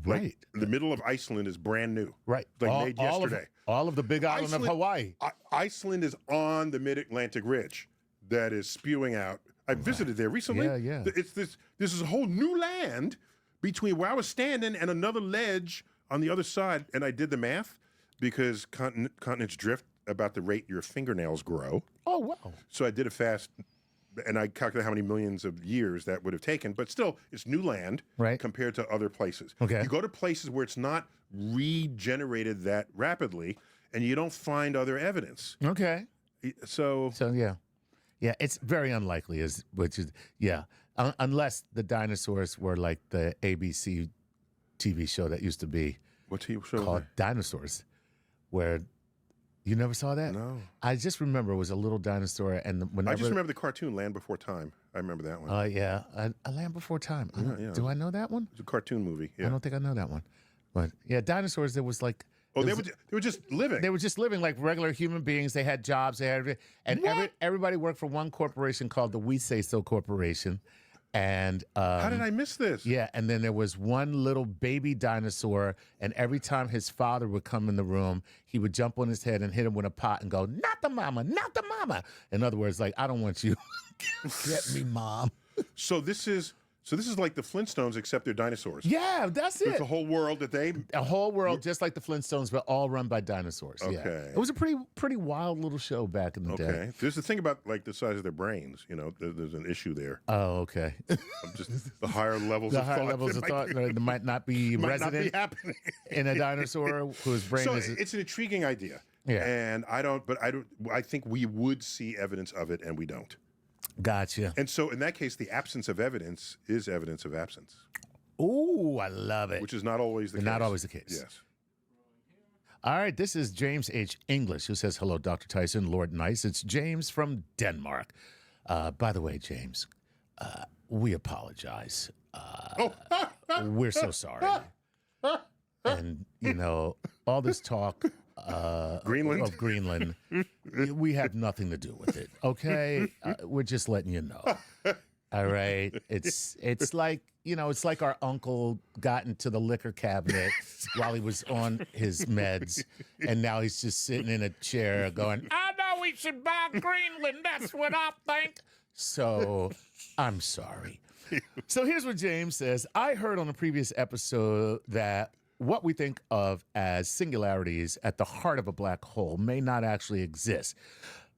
Right. Like the middle of Iceland is brand new. Right. Like made yesterday. All of the big island of Hawaii. Iceland is on the mid-Atlantic ridge that is spewing out. I visited there recently. Yeah. This is a whole new land between where I was standing and another ledge on the other side, and I did the math because continents drift about the rate your fingernails grow. Oh, wow. So I did it fast, and I calculated how many millions of years that would have taken, but still, it's new land compared to other places. Okay. You go to places where it's not regenerated that rapidly, and you don't find other evidence. Okay. So yeah. Yeah, it's very unlikely, unless the dinosaurs were like the ABC TV show that used to be called Dinosaurs, where you never saw that? No. I just remember it was a little dinosaur, and whenever I just remember the cartoon Land Before Time. I remember that one. Yeah, A Land Before Time. Yeah. Do I know that one? It's a cartoon movie. Yeah. I don't think I know that one, but yeah, dinosaurs. There was like. Oh, they were just living. They were just living like regular human beings. They had jobs. Everybody worked for one corporation called the We Say So Corporation. And how did I miss this? Yeah, and then there was one little baby dinosaur, and every time his father would come in the room, he would jump on his head and hit him with a pot and go, "Not the mama, not the mama." In other words, like, I don't want you. Get me, mom. So this is like the Flintstones, except they're dinosaurs. Yeah, that's it. It's a whole world a whole world just like the Flintstones, but all run by dinosaurs. Okay. Yeah. It was a pretty wild little show back in the day. Okay. There's the thing about like the size of their brains. There's an issue there. Oh, okay. Just the higher levels the of higher thought. levels of thought that might not be resident not be happening in a dinosaur whose brain so is. It's an intriguing idea. Yeah. And I think we would see evidence of it, and we don't. Gotcha. And so in that case, the absence of evidence is evidence of absence. Ooh, I love it. Which is not always the case. Not always the case. Yes. All right, this is James H. English, who says, "Hello, Dr. Tyson, Lord Nice. It's James from Denmark." By the way, James, we apologize. We're so sorry. And, all this talk of Greenland, we have nothing to do with it, okay? We're just letting you know. All right? It's like, it's like our uncle got into the liquor cabinet while he was on his meds, and now he's just sitting in a chair going, "I know we should buy Greenland. That's what I think." So, I'm sorry. So here's what James says. I heard on a previous episode that what we think of as singularities at the heart of a black hole may not actually exist.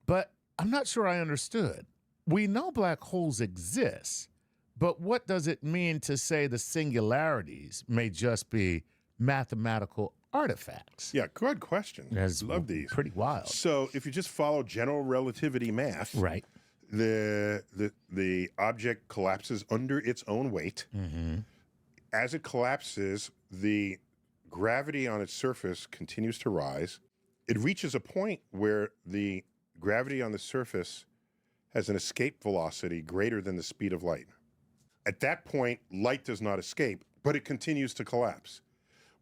But I'm not sure I understood. We know black holes exist, but what does it mean to say the singularities may just be mathematical artifacts? Yeah, good question. Love these. Pretty wild. So if you just follow general relativity math, right, the object collapses under its own weight. Mm-hmm. As it collapses, the gravity on its surface continues to rise. It reaches a point where the gravity on the surface has an escape velocity greater than the speed of light. At that point, light does not escape, but it continues to collapse.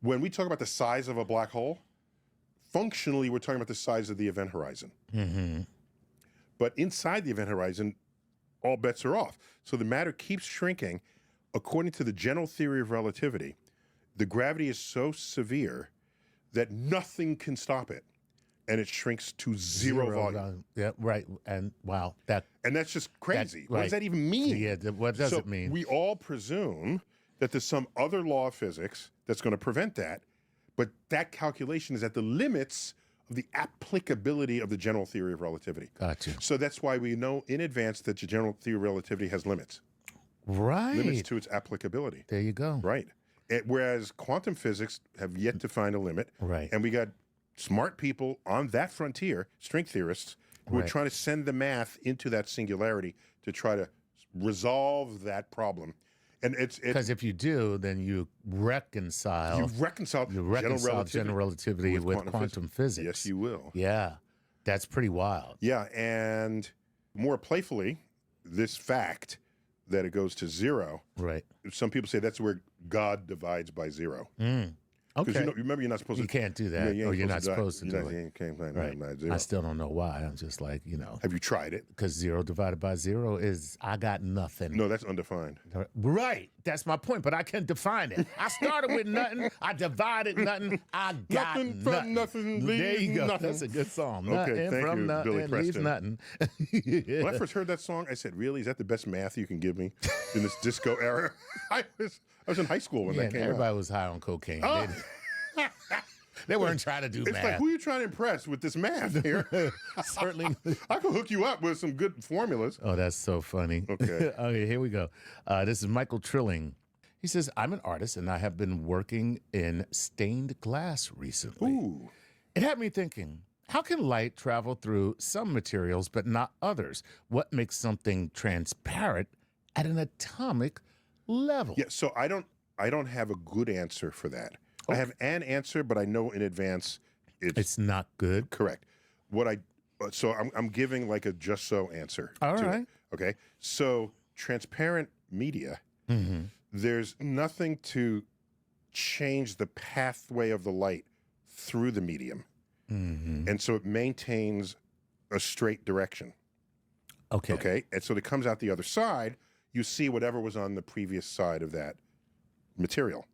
When we talk about the size of a black hole, functionally, we're talking about the size of the event horizon. Mm-hmm. But inside the event horizon, all bets are off. So the matter keeps shrinking. According to the general theory of relativity, the gravity is so severe that nothing can stop it, and it shrinks to zero volume. Yeah, right. And wow, and that's just crazy. What does that even mean? Yeah, what does it mean? We all presume that there's some other law of physics that's going to prevent that, but that calculation is at the limits of the applicability of the general theory of relativity. Gotcha. So that's why we know in advance that the general theory of relativity has limits. Right. Limits to its applicability. There you go. Right. Whereas quantum physics have yet to find a limit. Right. And we got smart people on that frontier, string theorists, who are trying to send the math into that singularity to try to resolve that problem. And it's because if you do, then you reconcile general relativity with quantum physics. Yes, you will. Yeah. That's pretty wild. Yeah. And more playfully, this fact that it goes to 0. Right. Some people say that's where God divides by 0. Okay. Remember, you're not supposed to. You can't do that, Yeah, or you're not supposed to do it. You can't divide Right. by 0. I still don't know why. I'm just like, Have you tried it? Because 0 divided by 0 is I got nothing. No, that's undefined. Right. That's my point, but I can define it. I started with nothing. I divided nothing. I got nothing. From nothing, leave there you go. nothing. That's a good song. Okay, Nothing thank from you, nothing, Billy leave Preston. nothing. When I first heard that song, I said, really? Is that the best math you can give me in this disco era? I was in high school when that came everybody out. was high on cocaine. Oh. They weren't trying to do It's math. like, who are you trying to impress with this math here? Certainly. I could hook you up with some good formulas. Oh, that's so funny. Okay. Okay, here we go. This is Michael Trilling. He says, I'm an artist and I have been working in stained glass recently. Ooh. It had me thinking, how can light travel through some materials but not others? What makes something transparent at an atomic level? Yeah, so I don't have a good answer for that. I have an answer, but I know in advance it's not good. Correct. So I'm giving like a just so answer. All to right. it, okay. So transparent media, there's nothing to change the pathway of the light through the medium, and so it maintains a straight direction. Okay. Okay. And so it comes out the other side. You see whatever was on the previous side of that material.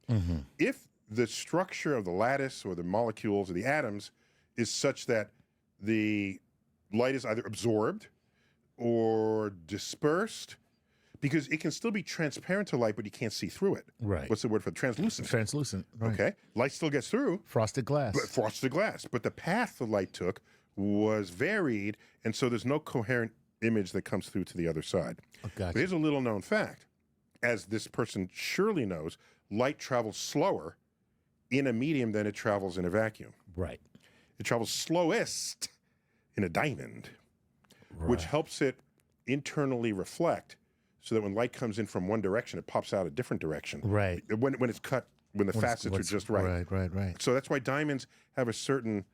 If the structure of the lattice or the molecules or the atoms is such that the light is either absorbed or dispersed, because it can still be transparent to light, but you can't see through it. Right. What's the word for it? Translucent? Translucent. Right. Okay. Light still gets through. Frosted glass. But frosted glass. But the path the light took was varied, and so there's no coherent image that comes through to the other side. Oh, gotcha. But here's a little known fact. As this person surely knows, light travels slower in a medium than it travels in a vacuum. Right. It travels slowest in a diamond, which helps it internally reflect so that when light comes in from one direction, it pops out a different direction. Right. When it's cut, when the facets are just right. Right. So that's why diamonds have a certain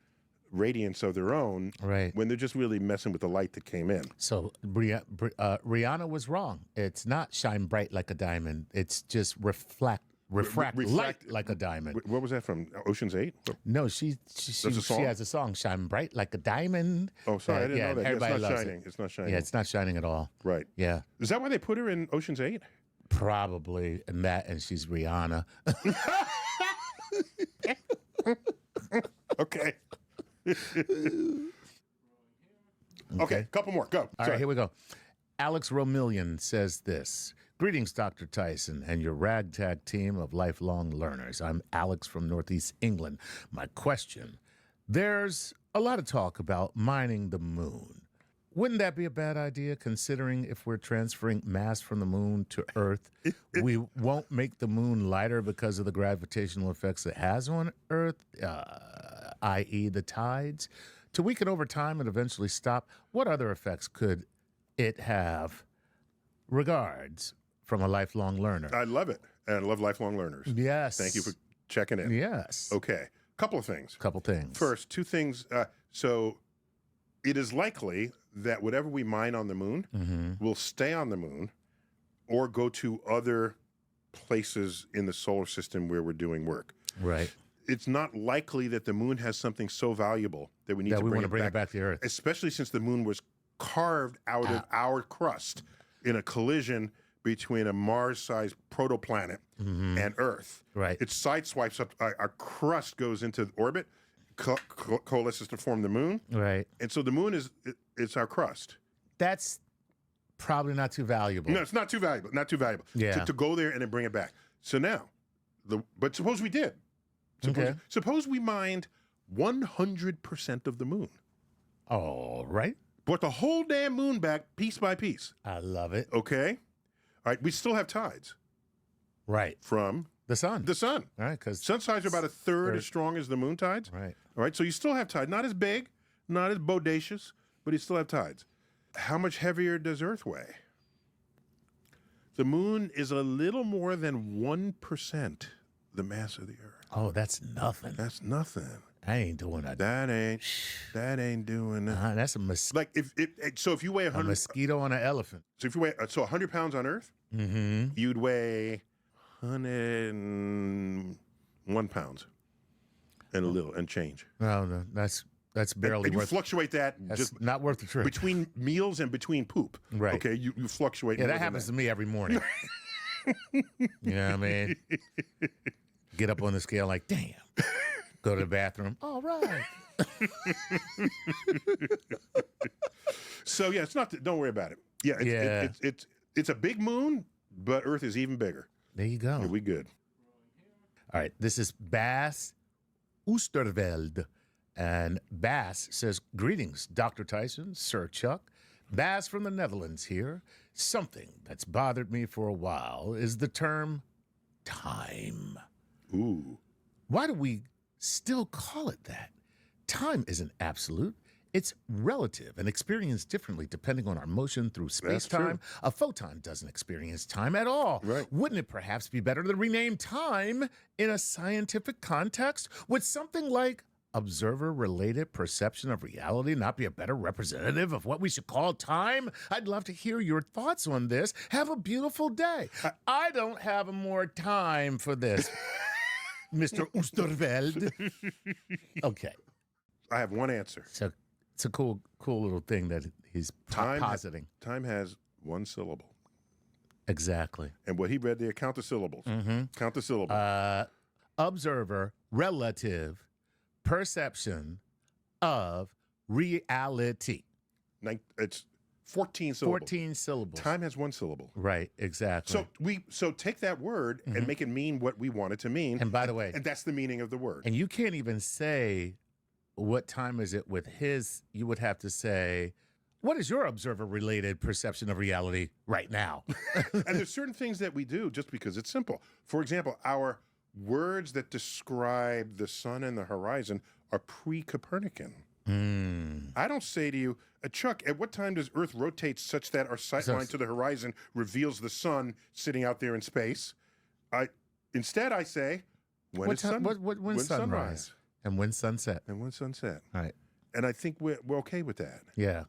radiance of their own when they're just really messing with the light that came in. So Rihanna was wrong. It's not shine bright like a diamond. It's just refract light like a diamond. What was that from? Ocean's 8? No, she has a song, Shine Bright Like a Diamond. Oh, sorry, I didn't know that. Everybody It's not loves shining. it. It's not shining. Yeah, it's not shining at all. Right. Yeah. Is that why they put her in Ocean's 8? Probably. And she's Rihanna. Okay. Okay, couple more. Go. All right, here we go. Alex Romillion says this. Greetings, Dr. Tyson and your ragtag team of lifelong learners. I'm Alex from Northeast England. My question, there's a lot of talk about mining the moon. Wouldn't that be a bad idea, considering if we're transferring mass from the moon to Earth, we won't make the moon lighter because of the gravitational effects it has on Earth, i.e. the tides? To weaken over time and eventually stop, what other effects could it have? Regards from a lifelong learner. I love it. And I love lifelong learners. Yes. Thank you for checking in. Yes. Okay. Couple of things. First, two things. So it is likely that whatever we mine on the moon will stay on the moon or go to other places in the solar system where we're doing work. Right. It's not likely that the moon has something so valuable that we need to bring it back to Earth. Especially since the moon was carved out of our crust in a collision between a Mars-sized protoplanet and Earth. Right. It sideswipes up, our crust goes into orbit, coalesces to form the moon. Right. And so the moon it's our crust. That's probably not too valuable. No, it's not too valuable. Not too valuable. Yeah. To go there and then bring it back. So now, but suppose we did. Suppose we mined 100% of the moon. All right. Brought the whole damn moon back piece by piece. I love it. Okay. All right. We still have tides. Right. From the sun. The sun. All right. Because sun tides are about a third as strong as the moon tides. Right. All right. So you still have tides. Not as big, not as bodacious, but you still have tides. How much heavier does Earth weigh? The moon is a little more than 1% the mass of the Earth. Oh, that's nothing. That's nothing. I ain't doing that. That ain't doing that. That's a mosquito. Like if you weigh 100, a mosquito on an elephant. So if you weigh 100 pounds on Earth, you'd weigh 101 pounds and a little and change. No, that's barely and you worth. Fluctuate that. That's just not worth the trip. between meals and between poop. Right. Okay, you fluctuate. Yeah, more that than happens to me every morning. You know what I mean? Get up on the scale like, damn. Go to the bathroom. All right. So yeah, it's not. Don't worry about it. Yeah, it's a big moon, but Earth is even bigger. There you go. Yeah, we good. All right, this is Bas Oosterveld. And Bas says, greetings, Dr. Tyson, Sir Chuck. Bas from the Netherlands here. Something that's bothered me for a while is the term time. Ooh. Why do we still call it that? Time isn't absolute. It's relative and experienced differently depending on our motion through space-time. A photon doesn't experience time at all. Right. Wouldn't it perhaps be better to rename time in a scientific context? Would something like observer-related perception of reality not be a better representative of what we should call time? I'd love to hear your thoughts on this. Have a beautiful day. I don't have more time for this, Mr. Oosterveld. Okay. I have one answer. So it's a cool little thing that he's positing. Time has one syllable. Exactly. And what he read there, count the syllables. Count the syllables. Observer, relative, perception of reality. It's 14 syllables. 14 syllables. Time has one syllable. Right, exactly. So take that word and make it mean what we want it to mean. And by the way, and that's the meaning of the word. And you can't even say what time is it with his. You would have to say, what is your observer-related perception of reality right now? And there's certain things that we do just because it's simple. For example, our words that describe the sun and the horizon are pre-Copernican. I don't say to you, Chuck, at what time does Earth rotate such that our sight line to the horizon reveals the sun sitting out there in space? Instead, I say, when sunrise? And when sunset. And when sunset. All right. And I think we're okay with that. Yeah.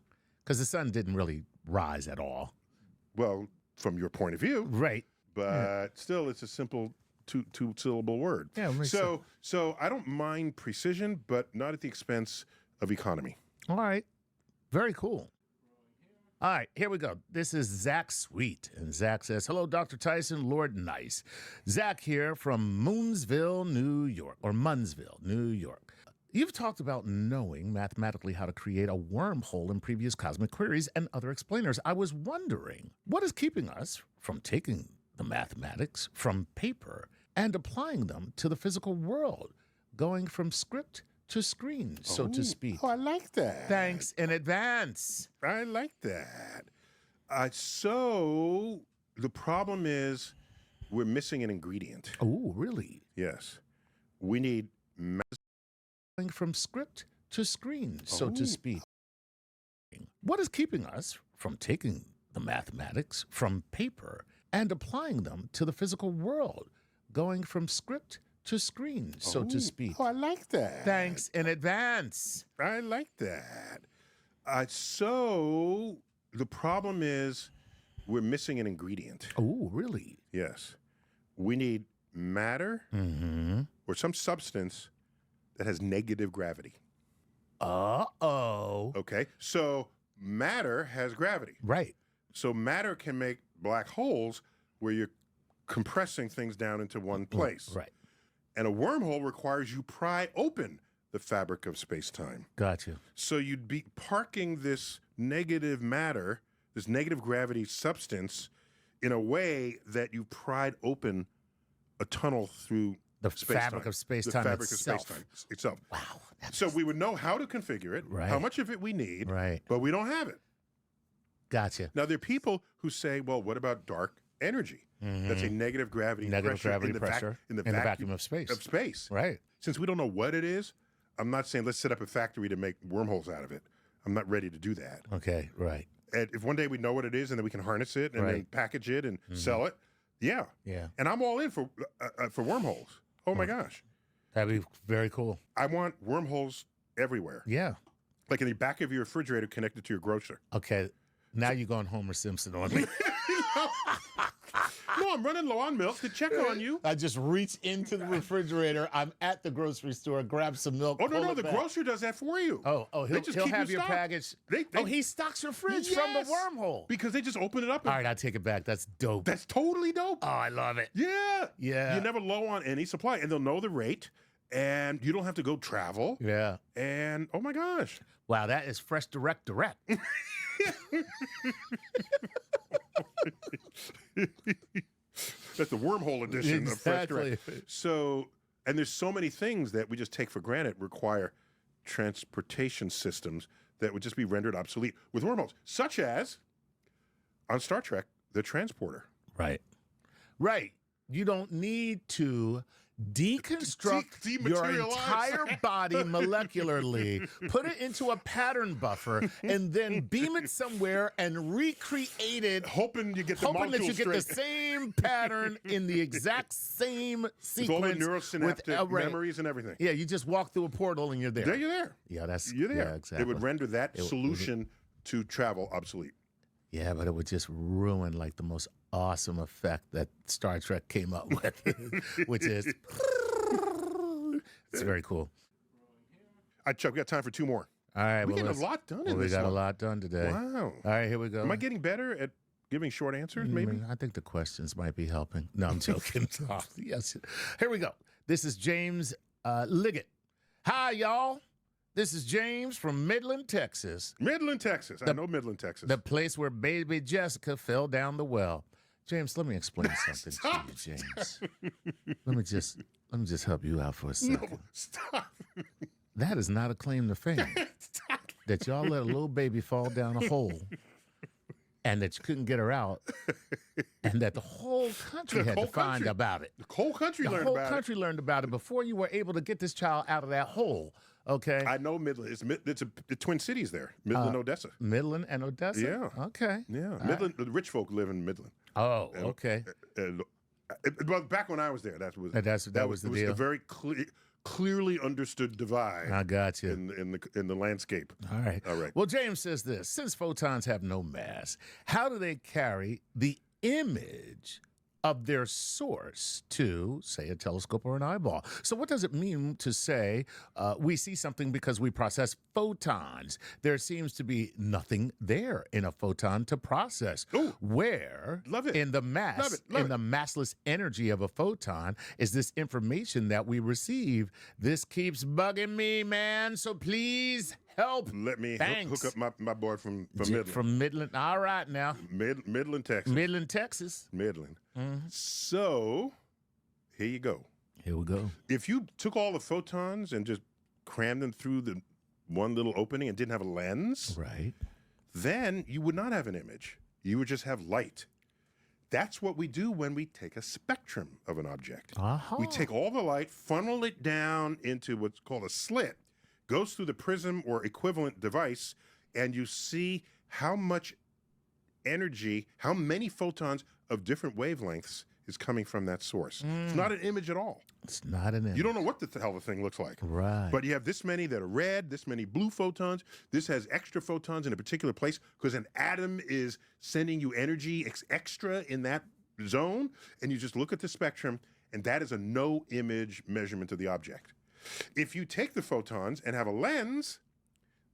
Because the sun didn't really rise at all. Well, from your point of view. Right. But still, it's a simple two-syllable word. Yeah. So I don't mind precision, but not at the expense of economy. All right. Very cool. All right, here we go. This is Zach Sweet. And Zach says, hello, Dr. Tyson, Lord Nice. Zach here from Moonsville, New York, or Munsville, New York. You've talked about knowing mathematically how to create a wormhole in previous cosmic queries and other explainers. I was wondering, what is keeping us from taking the mathematics from paper and applying them to the physical world, going from script to screen, so to speak? Oh, I like that. Thanks in advance. I like that. So the problem is we're missing an ingredient. Oh, really? Yes. We need going from script to screen, so to speak. What is keeping us from taking the mathematics from paper and applying them to the physical world, going from script to screen, so to speak? Oh, I like that. Thanks in advance. I like that. So the problem is we're missing an ingredient. Oh, really? Yes. We need matter or some substance that has negative gravity. Uh-oh. Okay. So matter has gravity. Right. So matter can make black holes where you're compressing things down into one place. Right. And a wormhole requires you pry open the fabric of space-time. Gotcha. So you'd be parking this negative matter, this negative gravity substance, in a way that you pried open a tunnel through the fabric of space-time itself. The fabric of space-time itself. Wow. So we would know how to configure it, how much of it we need, but we don't have it. Gotcha. Now, there are people who say, well, what about dark energy? That's a negative gravity pressure in the vacuum of space. Right. Since we don't know what it is, I'm not saying let's set up a factory to make wormholes out of it. I'm not ready to do that. Okay, right. And if one day we know what it is and then we can harness it and then package it and sell it, yeah. And I'm all in for wormholes. Oh my gosh. That'd be very cool. I want wormholes everywhere. Yeah. Like in the back of your refrigerator connected to your grocer. Okay. Now you're going Homer Simpson on me. No, I'm running low on milk to check on you. I just reach into the refrigerator. I'm at the grocery store, grab some milk. Oh, no, the grocer does that for you. Oh, he'll have your package. He stocks your fridge from the wormhole. Because they just open it up. All right, I take it back. That's dope. That's totally dope. Oh, I love it. Yeah. Yeah. You're never low on any supply, and they'll know the rate, and you don't have to go travel. Yeah. And, oh, my gosh. Wow, that is fresh direct. That's the wormhole edition of Fresh Direct. So, and there's so many things that we just take for granted require transportation systems that would just be rendered obsolete with wormholes, such as on Star Trek, the transporter. Right. You don't need to deconstruct your entire body molecularly, put it into a pattern buffer, and then beam it somewhere and recreate it, hoping you get the the same pattern in the exact same sequence. With all the neurosynaptic memories and everything. Yeah, you just walk through a portal and you're there. You're there. Yeah, you're there. Yeah, exactly. It would render that solution to travel obsolete. Yeah, but it would just ruin like the most awesome effect that Star Trek came up with, which is it's very cool. All right, Chuck, we got time for 2 more. All right, we're getting a lot done in we this got one. a lot done today. Wow. All right, here we go. Am I getting better at giving short answers, maybe? I think the questions might be helping. No, I'm joking. Yes. Here we go. This is James Liggett. Hi, y'all. This is James from Midland, Texas. Midland, Texas. I know Midland, Texas. The place where baby Jessica fell down the well. James, let me explain something to you, James. Let me just help you out for a second. No, stop. That is not a claim to fame. That y'all let a little baby fall down a hole and that you couldn't get her out, and that the whole country had to find about it. The whole country learned about it. The whole country learned about it before you were able to get this child out of that hole. Okay. I know Midland. It's the Twin Cities there. Midland, Odessa. Midland and Odessa? Yeah. Okay. Yeah. Midland. The rich folk live in Midland. Oh, okay. But back when I was there, that was the deal. A very clearly understood divide. I got you. In the landscape. All right. Well, James says this: since photons have no mass, how do they carry the image of their source to, say, a telescope or an eyeball? So what does it mean to say we see something because we process photons? There seems to be nothing there in a photon to process. Ooh, where love it. In the mass, love the massless energy of a photon is this information that we receive. This keeps bugging me, man, so please help. Let me hook up my boy from Midland. From Midland. All right now. Midland, Texas. Midland, Texas. Midland. Mm-hmm. So, here you go. Here we go. If you took all the photons and just crammed them through the one little opening and didn't have a lens, right, then you would not have an image. You would just have light. That's what we do when we take a spectrum of an object. Uh-huh. We take all the light, funnel it down into what's called a slit, goes through the prism or equivalent device, and you see how much energy, how many photons of different wavelengths is coming from that source. It's not an image at all. It's not an image. You don't know what the hell the thing looks like. Right. But you have this many that are red, this many blue photons. This has extra photons in a particular place because an atom is sending you energy extra in that zone. And you just look at the spectrum, and that is a no image measurement of the object. If you take the photons and have a lens,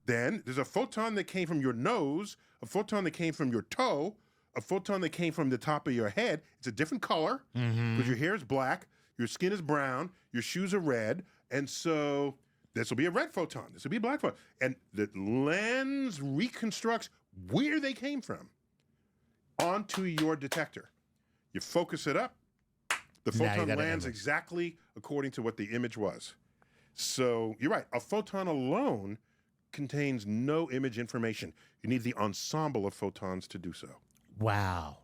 then there's a photon that came from your nose, a photon that came from your toe, a photon that came from the top of your head. It's a different color because your hair is black, your skin is brown, your shoes are red, and so this will be a red photon, this will be a black photon. And the lens reconstructs where they came from onto your detector. You focus it up, the photon lands exactly according to what the image was. So you're right, a photon alone contains no image information. You need the ensemble of photons to do so. Wow.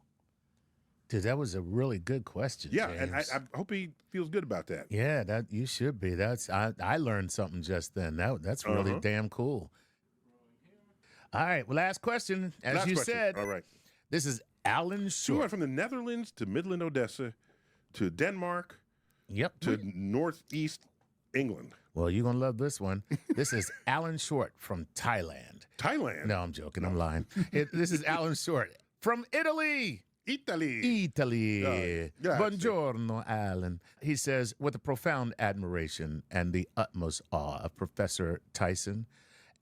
Dude, that was a really good question, Yeah, James. and I hope he feels good about that. Yeah, that you should be. I learned something just then. That's really damn cool. All right, well, last question. As you said, all right. This is Alan So we Short. went from the Netherlands to Midland, Odessa, to Denmark, to northeast England. Well, you're going to love this one. This is Alan Short from Thailand. Thailand? No, I'm joking. I'm lying. This is Alan Short from Italy. Italy. Italy. Grazie. Buongiorno, Alan. He says, with a profound admiration and the utmost awe of Professor Tyson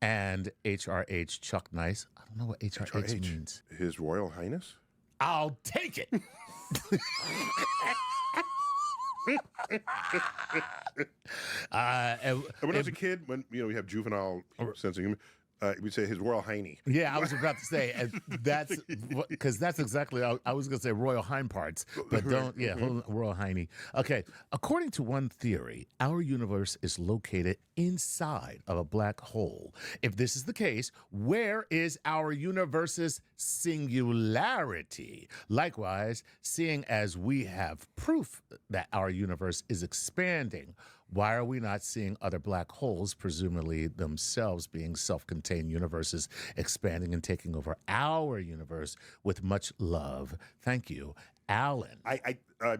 and HRH Chuck Nice. I don't know what HRH means. His Royal Highness? I'll take it. When I was a kid, when we have juvenile sense of humor, we'd say His Royal Hiney. Yeah, I was about to say, and that's because that's exactly, I was going to say royal hind parts, but don't, royal hiney. Okay, according to one theory, our universe is located inside of a black hole. If this is the case, where is our universe's singularity? Likewise, seeing as we have proof that our universe is expanding, why are we not seeing other black holes, presumably themselves being self-contained universes, expanding and taking over our universe with much love? Thank you, Alan.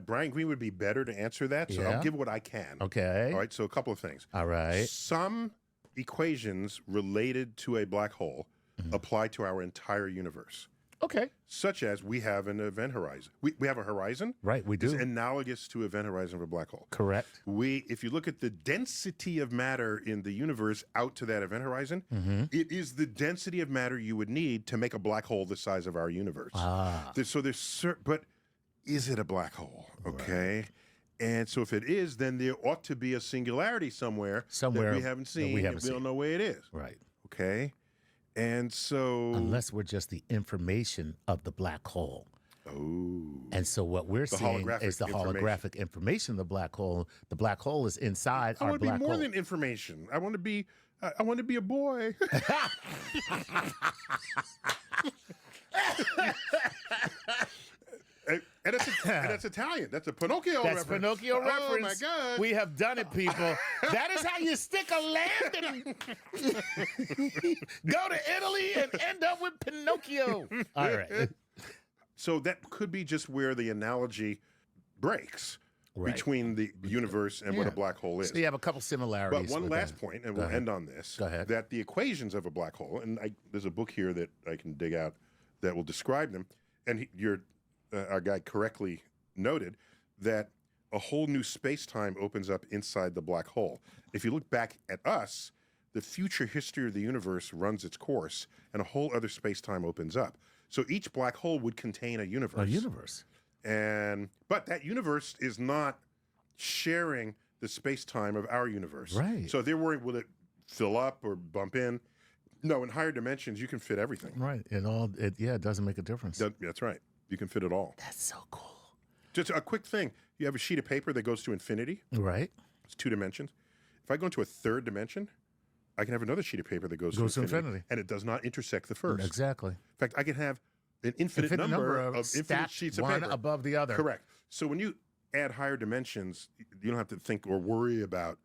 Brian Greene would be better to answer that, so I'll give what I can. Okay. All right, so a couple of things. All right. Some equations related to a black hole apply to our entire universe. Okay. Such as we have an event horizon. We have a horizon. Right, we do. It's analogous to event horizon of a black hole. Correct. If you look at the density of matter in the universe out to that event horizon, it is the density of matter you would need to make a black hole the size of our universe. But is it a black hole? Okay. Right. And so if it is, then there ought to be a singularity somewhere that we haven't seen. We don't know where it is. Right. Okay. And so... Unless we're just the information of the black hole. Oh. And so what we're seeing is the holographic information of the black hole. The black hole is inside our black hole. I want to be more than information. I want to be a boy. And that's Italian. That's a Pinocchio reference. That's Pinocchio reference. Oh, my God. We have done it, people. That is how you stick a landing. Go to Italy and end up with Pinocchio. All right. So that could be just where the analogy breaks between the universe and what a black hole is. So you have a couple similarities. But one last point, and we'll end on this. Go ahead. That the equations of a black hole, and there's a book here that I can dig out that will describe them, and our guy correctly noted that a whole new space-time opens up inside the black hole. If you look back at us, the future history of the universe runs its course, and a whole other space-time opens up. So each black hole would contain a universe. A universe. But that universe is not sharing the space-time of our universe. Right. So they're worried, will it fill up or bump in? No, in higher dimensions, you can fit everything. Right. It doesn't make a difference. That's right. You can fit it all. That's so cool. Just a quick thing. You have a sheet of paper that goes to infinity. Right. It's 2 dimensions. If I go into a third dimension, I can have another sheet of paper that goes to infinity. And it does not intersect the first. Exactly. In fact, I can have an infinite number of infinite sheets of paper. One above the other. Correct. So when you add higher dimensions, you don't have to think or worry about,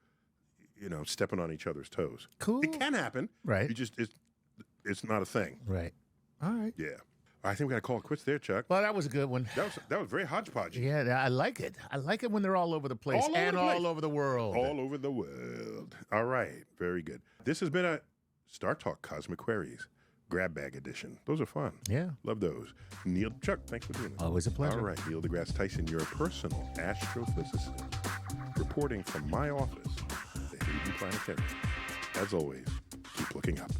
stepping on each other's toes. Cool. It can happen. Right. It's not a thing. Right. All right. Yeah. I think we got to call it quits there, Chuck. Well, that was a good one. That was very hodgepodge. Yeah, I like it. I like it when they're all over the place all over the world. All over the world. All right. Very good. This has been a Star Talk Cosmic Queries Grab Bag Edition. Those are fun. Yeah. Love those. Chuck, thanks for doing it. Always a pleasure. All right. Neil deGrasse Tyson, your personal astrophysicist, reporting from my office, the Hayden Planetarium. As always, keep looking up.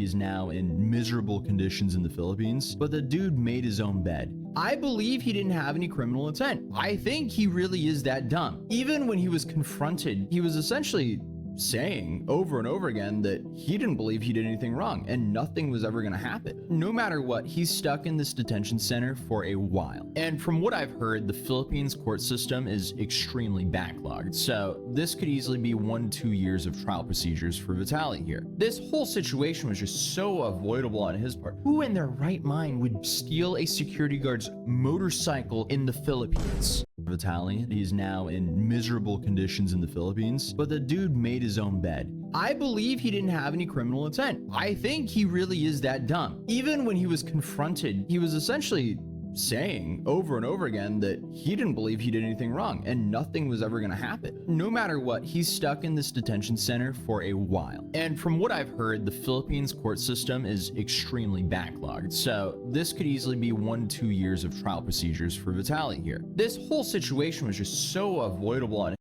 He's now in miserable conditions in the Philippines, but the dude made his own bed. I believe he didn't have any criminal intent. I think he really is that dumb. Even when he was confronted, he was essentially saying over and over again that he didn't believe he did anything wrong and nothing was ever going to happen. No matter what, he's stuck in this detention center for a while. And from what I've heard, the Philippines court system is extremely backlogged, so this could easily be 1 to 2 years of trial procedures for Vitaly here. This whole situation was just so avoidable on his part. Who in their right mind would steal a security guard's motorcycle in the Philippines? Vitaly, he's now in miserable conditions in the Philippines, but the dude made his own bed. I believe he didn't have any criminal intent. I think he really is that dumb. Even when he was confronted, he was essentially saying over and over again that he didn't believe he did anything wrong and nothing was ever going to happen. No matter what, he's stuck in this detention center for a while. And from what I've heard, the Philippines court system is extremely backlogged, so this could easily be 1 to 2 years of trial procedures for Vitaly here. This whole situation was just so avoidable on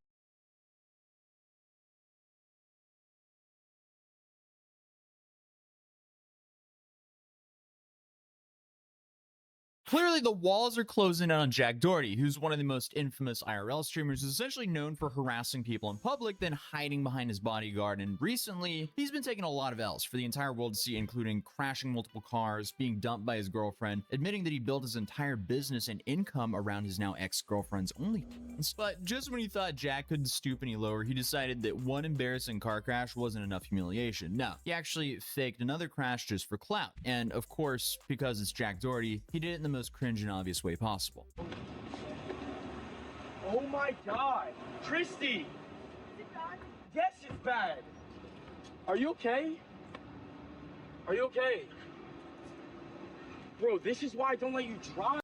Clearly, the walls are closing in on Jack Doherty, who's one of the most infamous IRL streamers, who's essentially known for harassing people in public, then hiding behind his bodyguard. And recently, he's been taking a lot of L's for the entire world to see, including crashing multiple cars, being dumped by his girlfriend, admitting that he built his entire business and income around his now ex-girlfriend's OnlyFans. But just when he thought Jack couldn't stoop any lower, he decided that one embarrassing car crash wasn't enough humiliation. No, he actually faked another crash just for clout. And of course, because it's Jack Doherty, he did it in the most cringe and obvious way possible. Oh my god! Christy! Is it bad? Yes, it's bad! Are you okay? Are you okay? Bro, this is why I don't let you drive.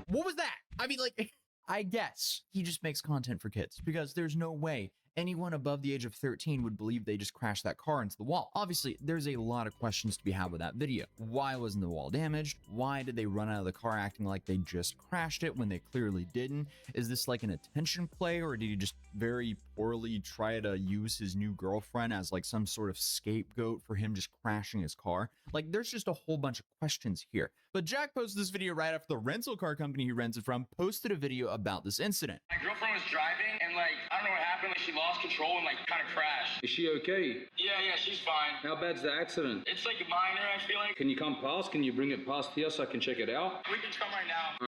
What was that? I mean, like, I guess he just makes content for kids because there's no way anyone above the age of 13 would believe they just crashed that car into the wall. Obviously, there's a lot of questions to be had with that video. Why wasn't the wall damaged? Why did they run out of the car acting like they just crashed it when they clearly didn't? Is this like an attention play, or did he just very poorly try to use his new girlfriend as like some sort of scapegoat for him just crashing his car? Like, there's just a whole bunch of questions here. But Jack posted this video right after the rental car company he rented from posted a video about this incident. My girlfriend was driving and like, I don't know what happened. Like, she lost control and like kind of crashed. Is she okay? Yeah, she's fine. How bad's the accident? It's like minor, I feel like. Can you come past? Can you bring it past here so I can check it out? We can come right now.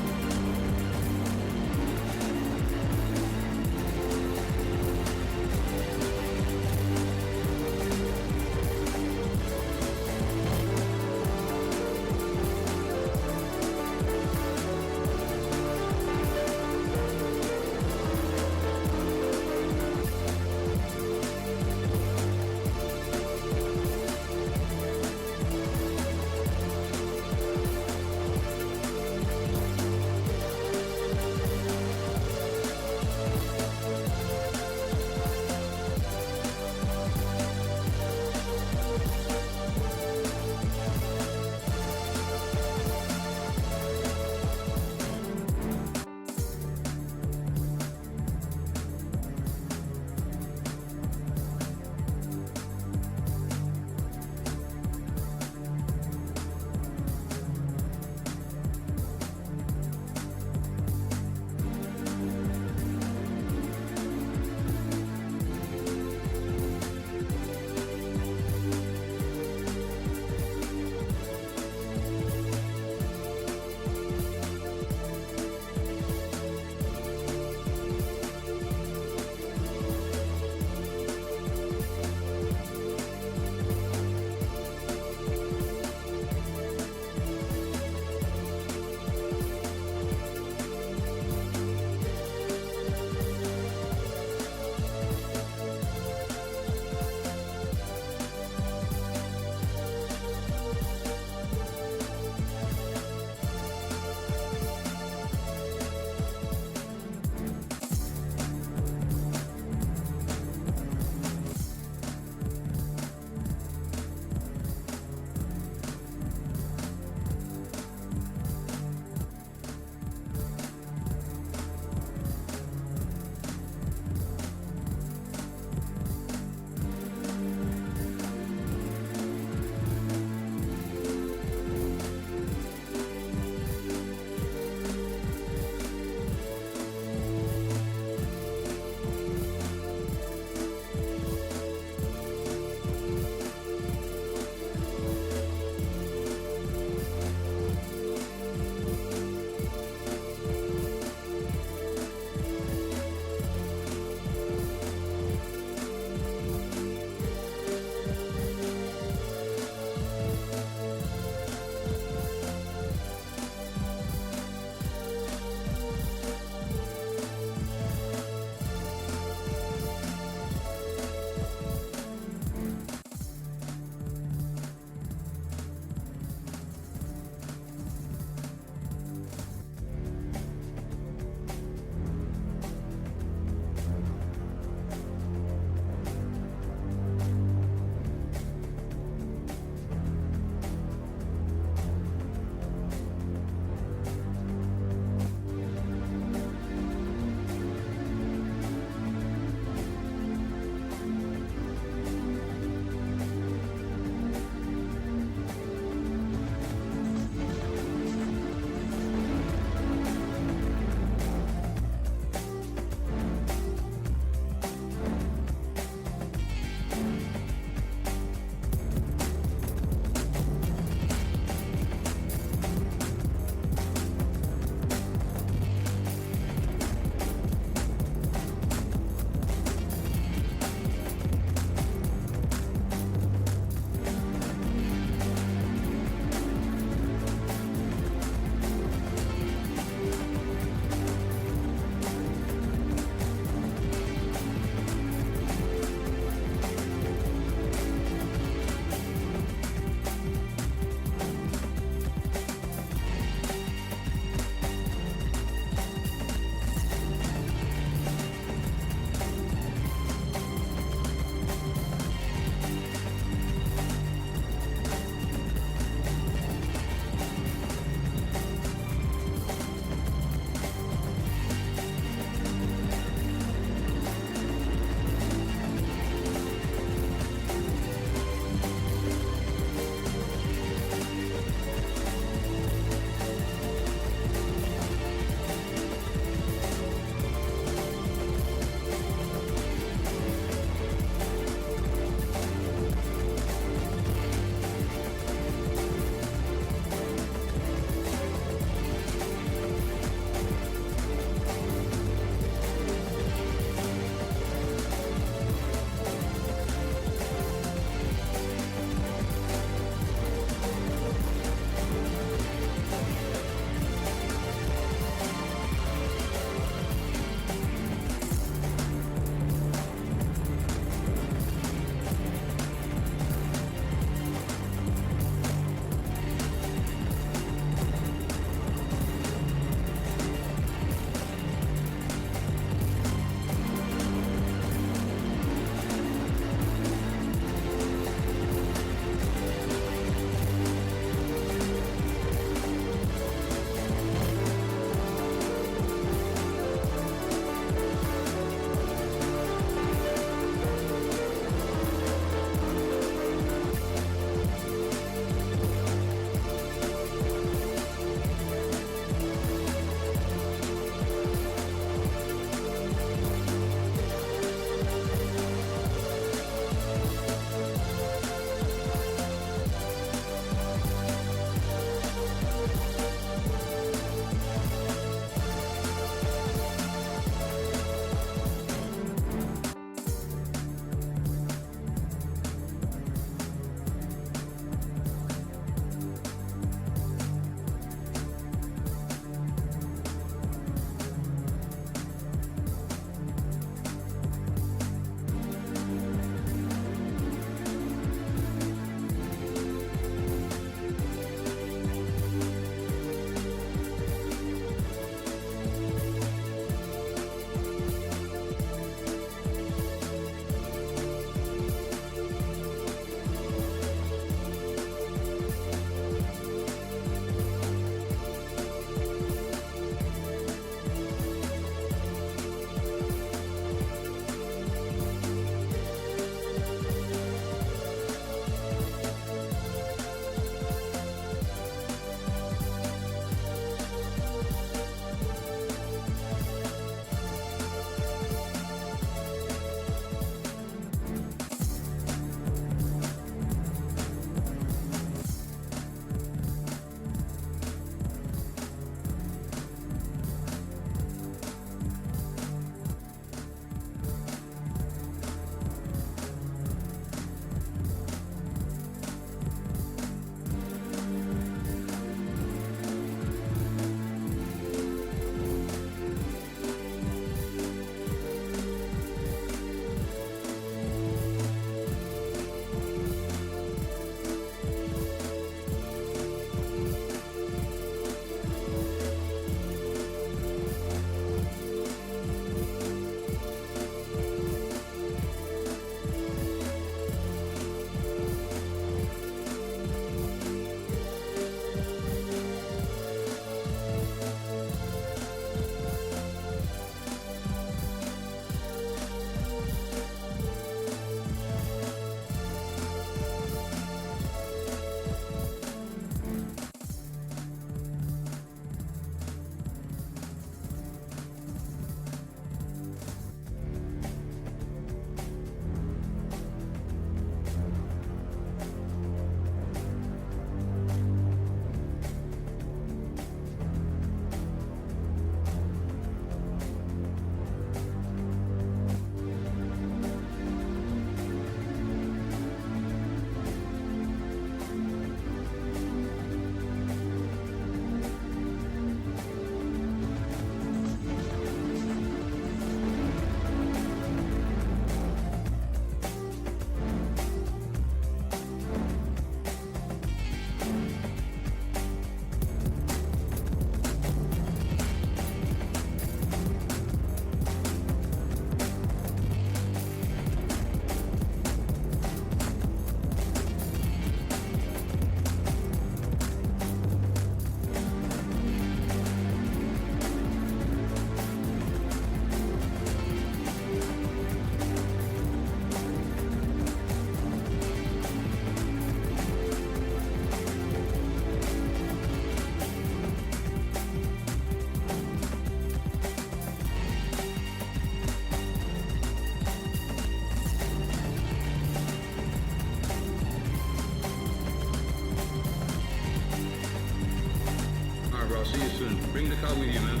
see you soon. Bring the car with you, man.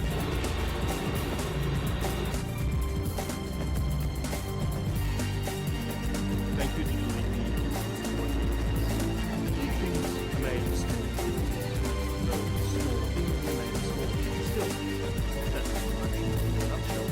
They could easily be remain small. Still, that's actually in a nutshell.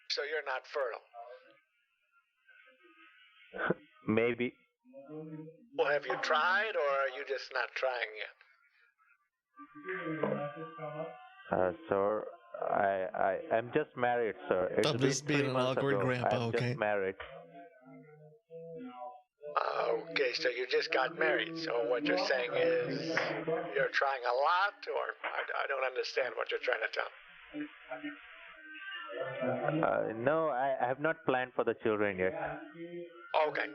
So you're not fertile? Maybe. Well, have you tried, or are you just not trying yet? Sir, I'm just married, sir. It's Stop been this being 3 an months awkward ago. grandpa, I'm okay? just married. Okay, so you just got married. So what you're saying is you're trying a lot, or I don't understand what you're trying to tell me. No, I have not planned for the children yet. Okay.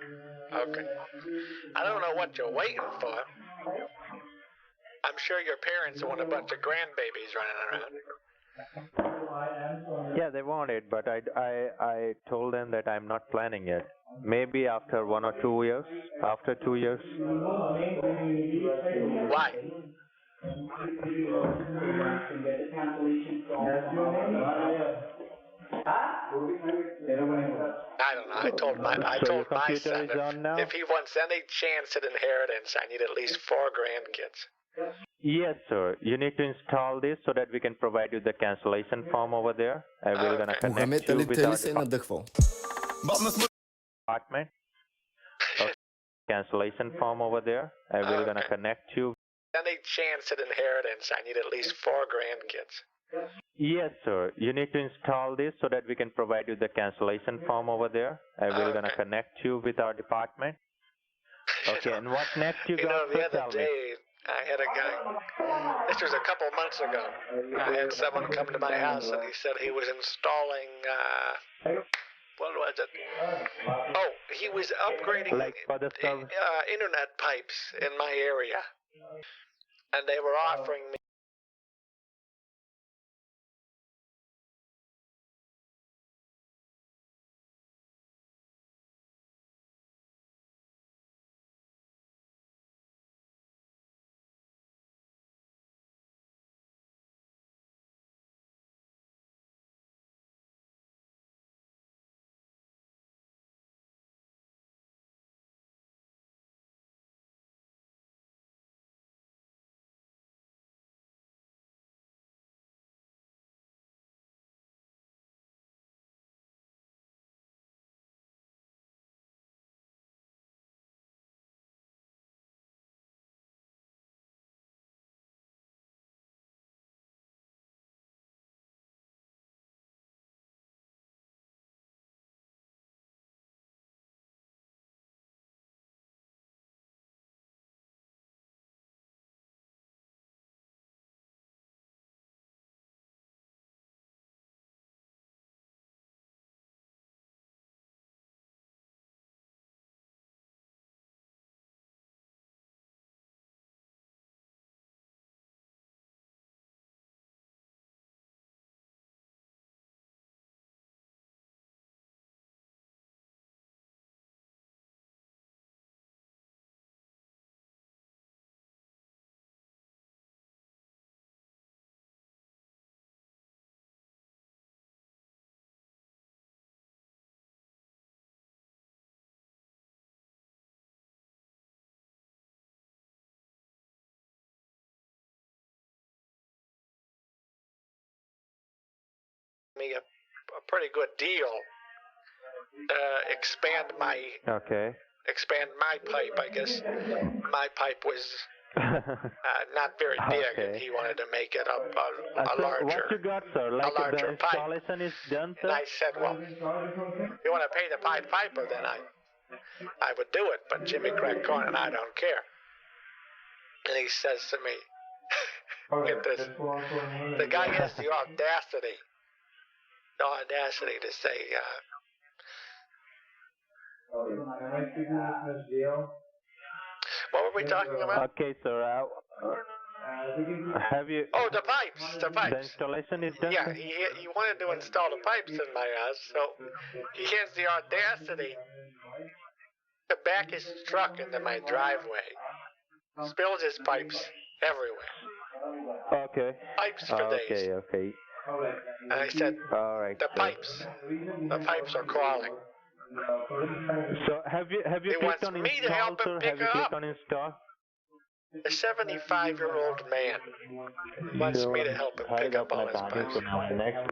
I don't know what you're waiting for. I'm sure your parents want a bunch of grandbabies running around. Yeah, they want it, but I told them that I'm not planning yet. Maybe after 1 or 2 years. After 2 years. Why? I don't know. I told my son if he wants any chance at inheritance, I need at least 4 grandkids. Yes, sir. You need to install this so that we can provide you the cancellation form over there. I will gonna connect you with our department. Okay. Cancellation form over there. I will gonna connect you. Any chance at inheritance, I need at least 4 grandkids. Yes, sir. You need to install this so that we can provide you the cancellation form over there. I will gonna connect you with our department. Okay, and what next you got? The other day, I had a guy, this was a couple months ago, I had someone come to my house and he said he was installing, what was it? Oh, he was upgrading internet pipes in my area. And they were offering me a pretty good deal. Expand my pipe. I guess my pipe was not very big, and he wanted to make it a larger. What you got, sir? Like a larger the installation is done, sir? And I said, well, if you want to pay the Pied Piper, then I would do it. But Jimmy cracked corn, and I don't care. And he says to me, get this, the guy has the audacity to say, What were we talking about? Okay, sir. Have you? Oh, the pipes. The The pipes. installation is done. Yeah, sir? he wanted to install the pipes in my house, so he has the audacity to back his truck into my driveway. Spills his pipes everywhere. Okay. Pipes for days. Okay. And I said, All right. the sir. pipes are crawling. So have you He clicked wants on me to install, help him sir? pick Have you it clicked up. on install? A 75-year-old man wants me to help him pick up all his pipes. Next.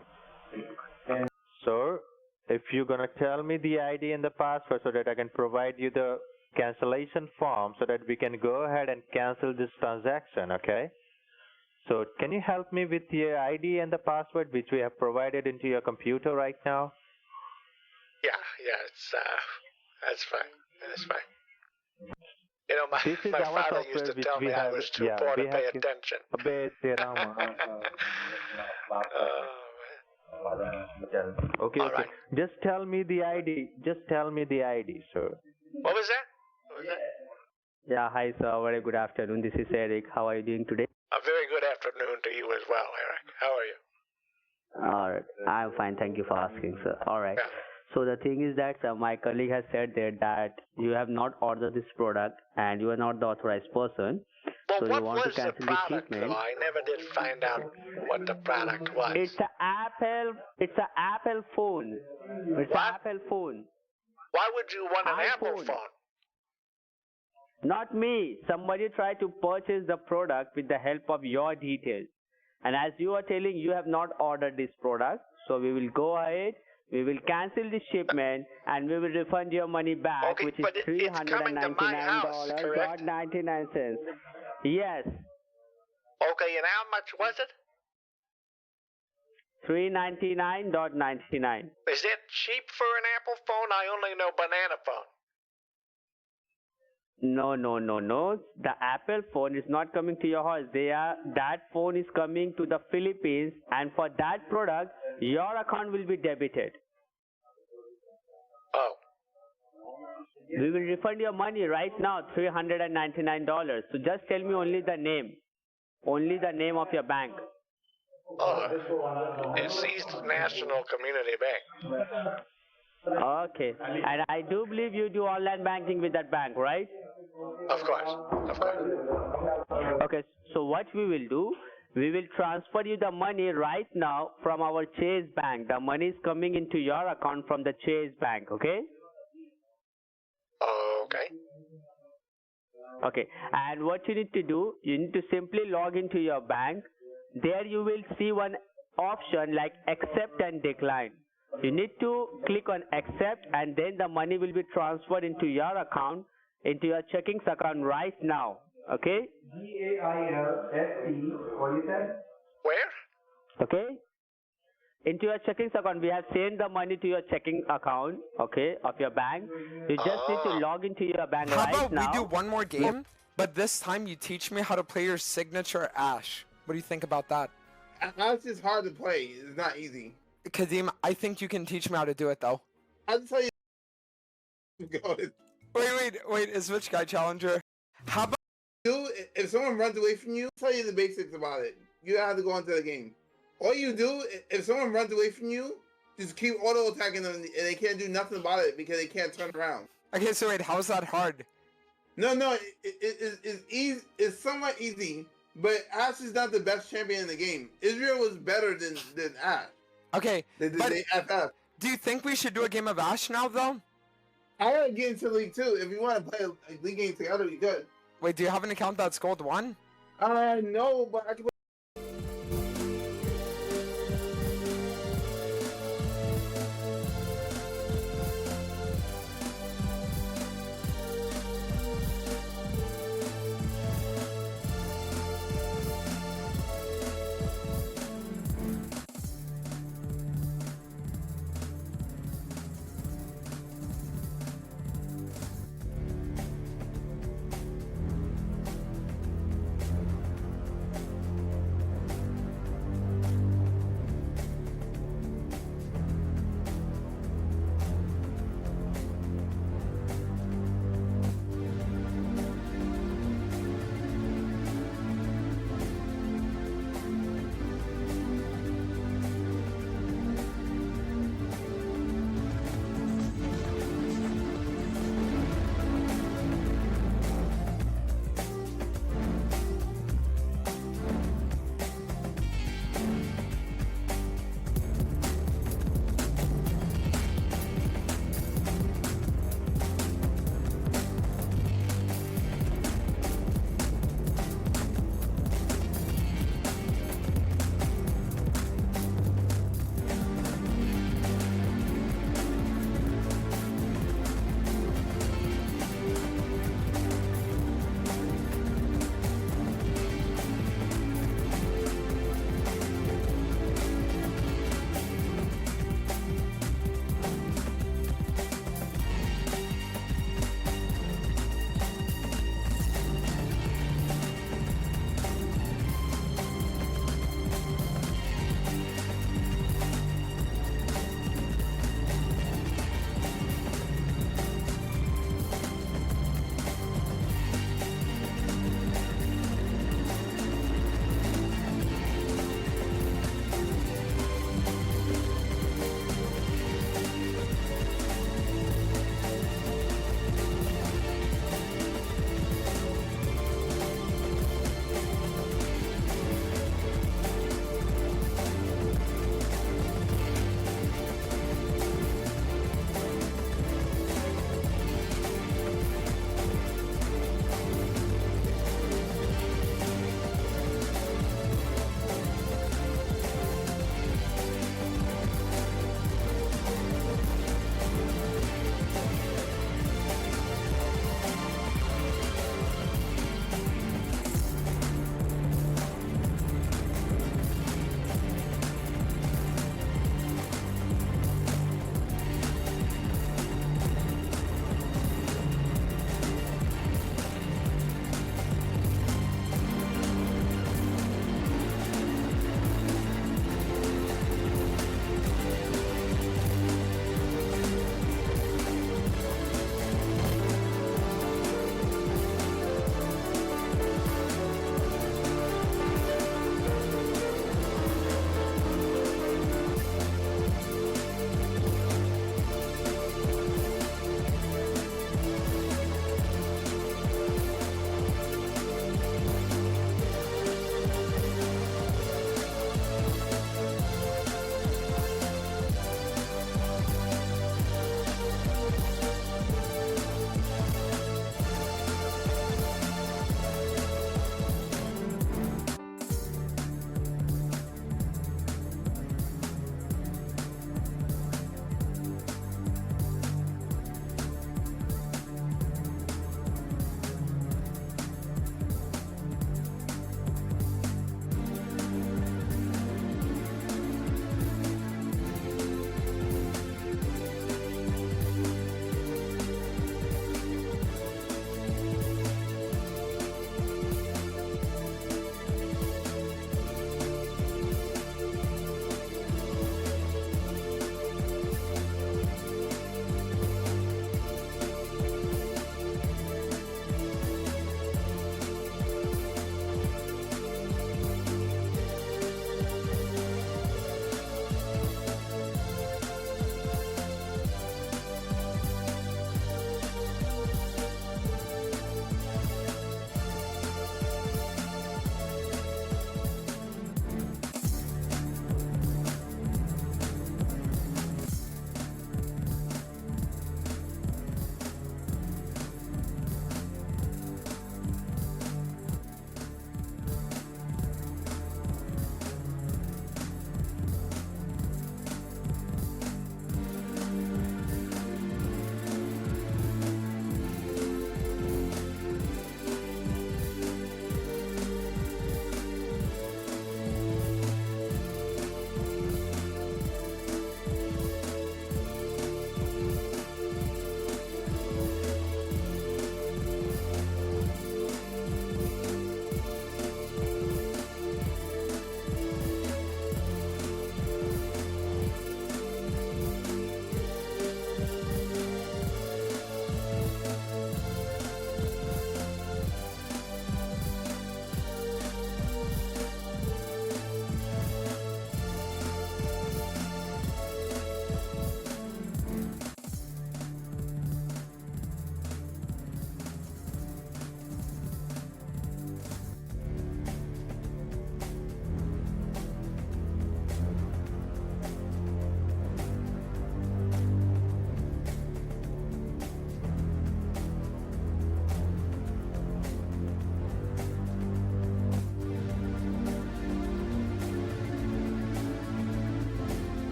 Sir, if you're gonna tell me the ID and the password so that I can provide you the cancellation form so that we can go ahead and cancel this transaction, okay? So can you help me with your ID and the password which we have provided into your computer right now? Yeah, it's that's fine. That's fine. You know, This is my our father software used to which tell we me I have- was too yeah, poor to we pay have- attention. Abey Terama. Okay. All right. Just tell me the ID. Just tell me the ID, sir. What was that? What was that? Yeah, hi sir. Very good afternoon. This is Eric. How are you doing today? A very good afternoon to you as well, Eric. How are you? All right. I'm fine. Thank you for asking, sir. All right. So the thing is that my colleague has said that you have not ordered this product and you are not the authorized person. Well, so what you want to was the cancel the product, shipment. though? I never did find out what the product was. It's an Apple. It's an Apple phone. It's an Apple phone. Why would you want an Apple iPhone. phone? Not me. Somebody tried to purchase the product with the help of your details. And as you are telling, you have not ordered this product. So we will go ahead. We will cancel the shipment and we will refund your money back, which is $399.99. Yes. Okay, and how much was it? $399.99. Is that cheap for an Apple phone? I only know banana phone. No. The Apple phone is not coming to your house. That phone is coming to the Philippines, and for that product, your account will be debited. Oh. We will refund your money right now, $399. So just tell me only the name of your bank. Oh, it's East National Community Bank. Okay, and I do believe you do online banking with that bank, right? Of course. Okay, so what we will do, we will transfer you the money right now from our Chase Bank. The money is coming into your account from the Chase Bank, okay? Okay. Okay, and what you need to do, you need to simply log into your bank. There you will see one option like accept and decline. You need to click on accept and then the money will be transferred into your account, into your checking account right now. Okay? Where? Okay? Into your checking account. We have sent the money to your checking account, okay, of your bank. You just need to log into your bank How right about now. we do one more game, but this time you teach me how to play your signature Ash. What do you think about that? Ash is hard to play. It's not easy. Kadeem, I think you can teach me how to do it though. I'll tell you. Wait, is Rich Guy Challenger? How about if someone runs away from you, I'll tell you the basics about it. You don't have to go into the game. All you do, if someone runs away from you, just keep auto attacking them and they can't do nothing about it because they can't turn around. Okay, so wait, how's that hard? No, it's easy. It's somewhat easy, but Ash is not the best champion in the game. Israel was better than Ash. Okay, but FF. Do you think we should do a game of Ash now, though? I want to get into League 2. If you want to play a League game together, we could. Wait, do you have an account that's Gold 1? No, but I can.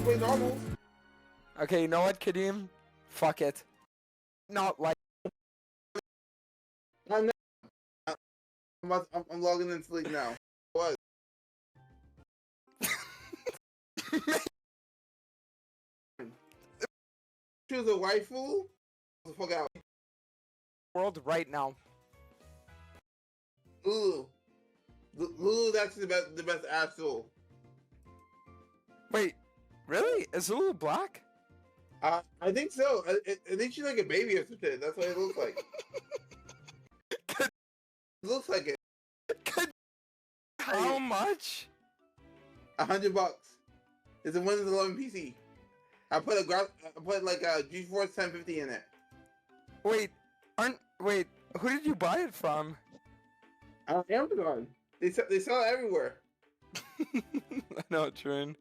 play normals. Okay, you know what, Kadeem? Fuck it. Not like. I'm logging into League now. What? Choose a waifu? The fuck out. World right now. Lulu. Lulu's actually the best asshole. Wait, really? Is Lulu black? I think so. I think she's like a baby or something. That's what it looks like. It looks like it. How much? $100. It's a Windows 11 PC. I put like a GeForce 1050 in it. Wait, who did you buy it from? Amazon. They sell it everywhere. I know, Trin.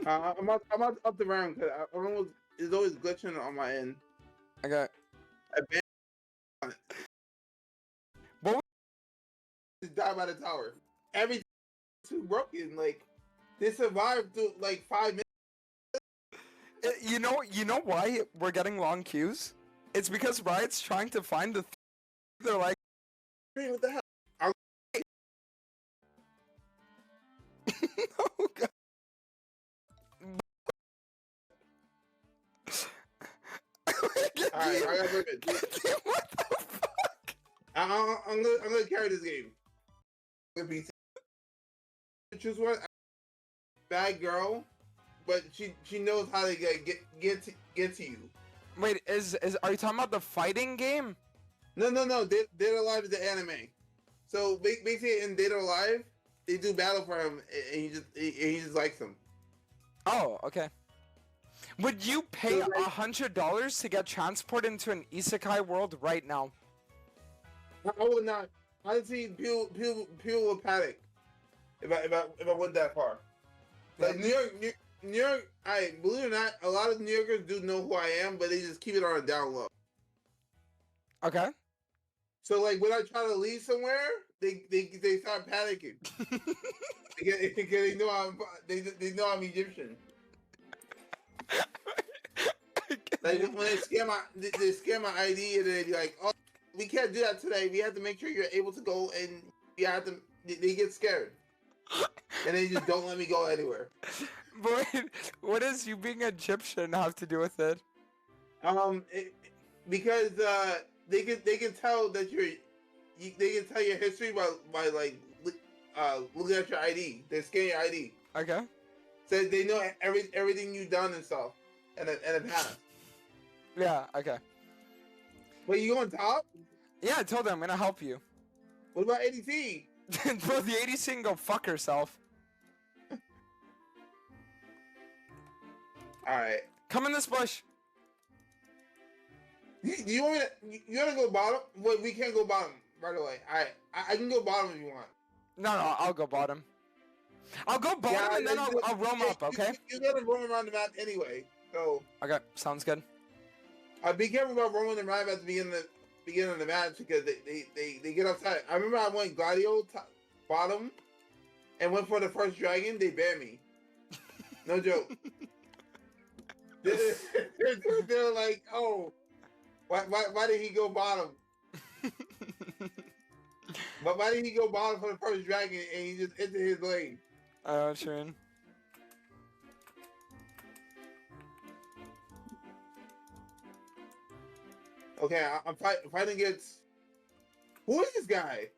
I'm up the round because it's always glitching on my end. Okay. I banned on it. What? Just died by the tower. Everything's too broken. Like they survived through like 5 minutes. You know why we're getting long queues? It's because Riot's trying to find the. They're like, what the hell? Oh God. Alright, I got limit. What the fuck? I'm gonna carry this game. Choose one. Bad girl, but she knows how to get to you. Wait, are you talking about the fighting game? No. Dead or Alive is the anime. So basically, in Dead or Alive, they do battle for him, and he just likes him. Oh, okay. Would you pay $100 to get transported into an isekai world right now? I would not. Honestly, people would panic if I went that far. Like New York. Believe it or not, a lot of New Yorkers do know who I am, but they just keep it on a down low. Okay. So like when I try to leave somewhere, they start panicking because they know I'm Egyptian. Like when they scam my ID and they're like, oh, we can't do that today. We have to make sure you're able to go, and you have to. They get scared, and they just don't let me go anywhere. But what does you being Egyptian have to do with it? Because they can tell that they can tell your history by like looking at your ID. They scan your ID. Okay. So they know everything you've done and stuff, and the past. Yeah. Okay. Wait, you on top? Yeah, I told them I'm gonna help you. What about ADC? Bro, the ADC can go fuck herself. Alright. Come in this bush. You want me to? You want to go bottom? Well, we can't go bottom right away. Alright, I can go bottom if you want. No, I'll go bottom. I'll go bottom and then I'll roam up, okay? You gotta roam around the map anyway, so. Okay, sounds good. Be careful about roaming the map at the beginning of the match because they get upset. I remember I went Gladio bottom and went for the first dragon. They banned me. No joke. They're like, oh, why did he go bottom? But why did he go bottom for the first dragon and he just entered his lane? Oh, Trin. Okay, I'm fighting against. Who is this guy?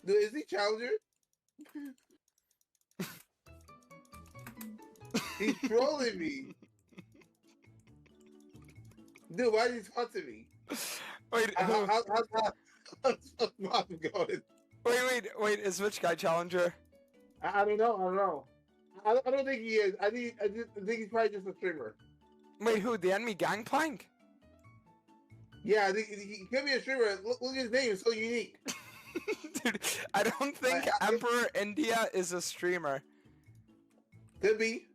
Dude, is he challenger? He's trolling me. Dude, why did he talk to me? Wait, how's Bob going? Wait, is which guy challenger? I don't know. I don't think he is. I think he's probably just a streamer. Wait, who? The enemy Gangplank? Yeah, I think he could be a streamer. Look at his name; it's so unique. Dude, I don't think Emperor India is a streamer. Could be.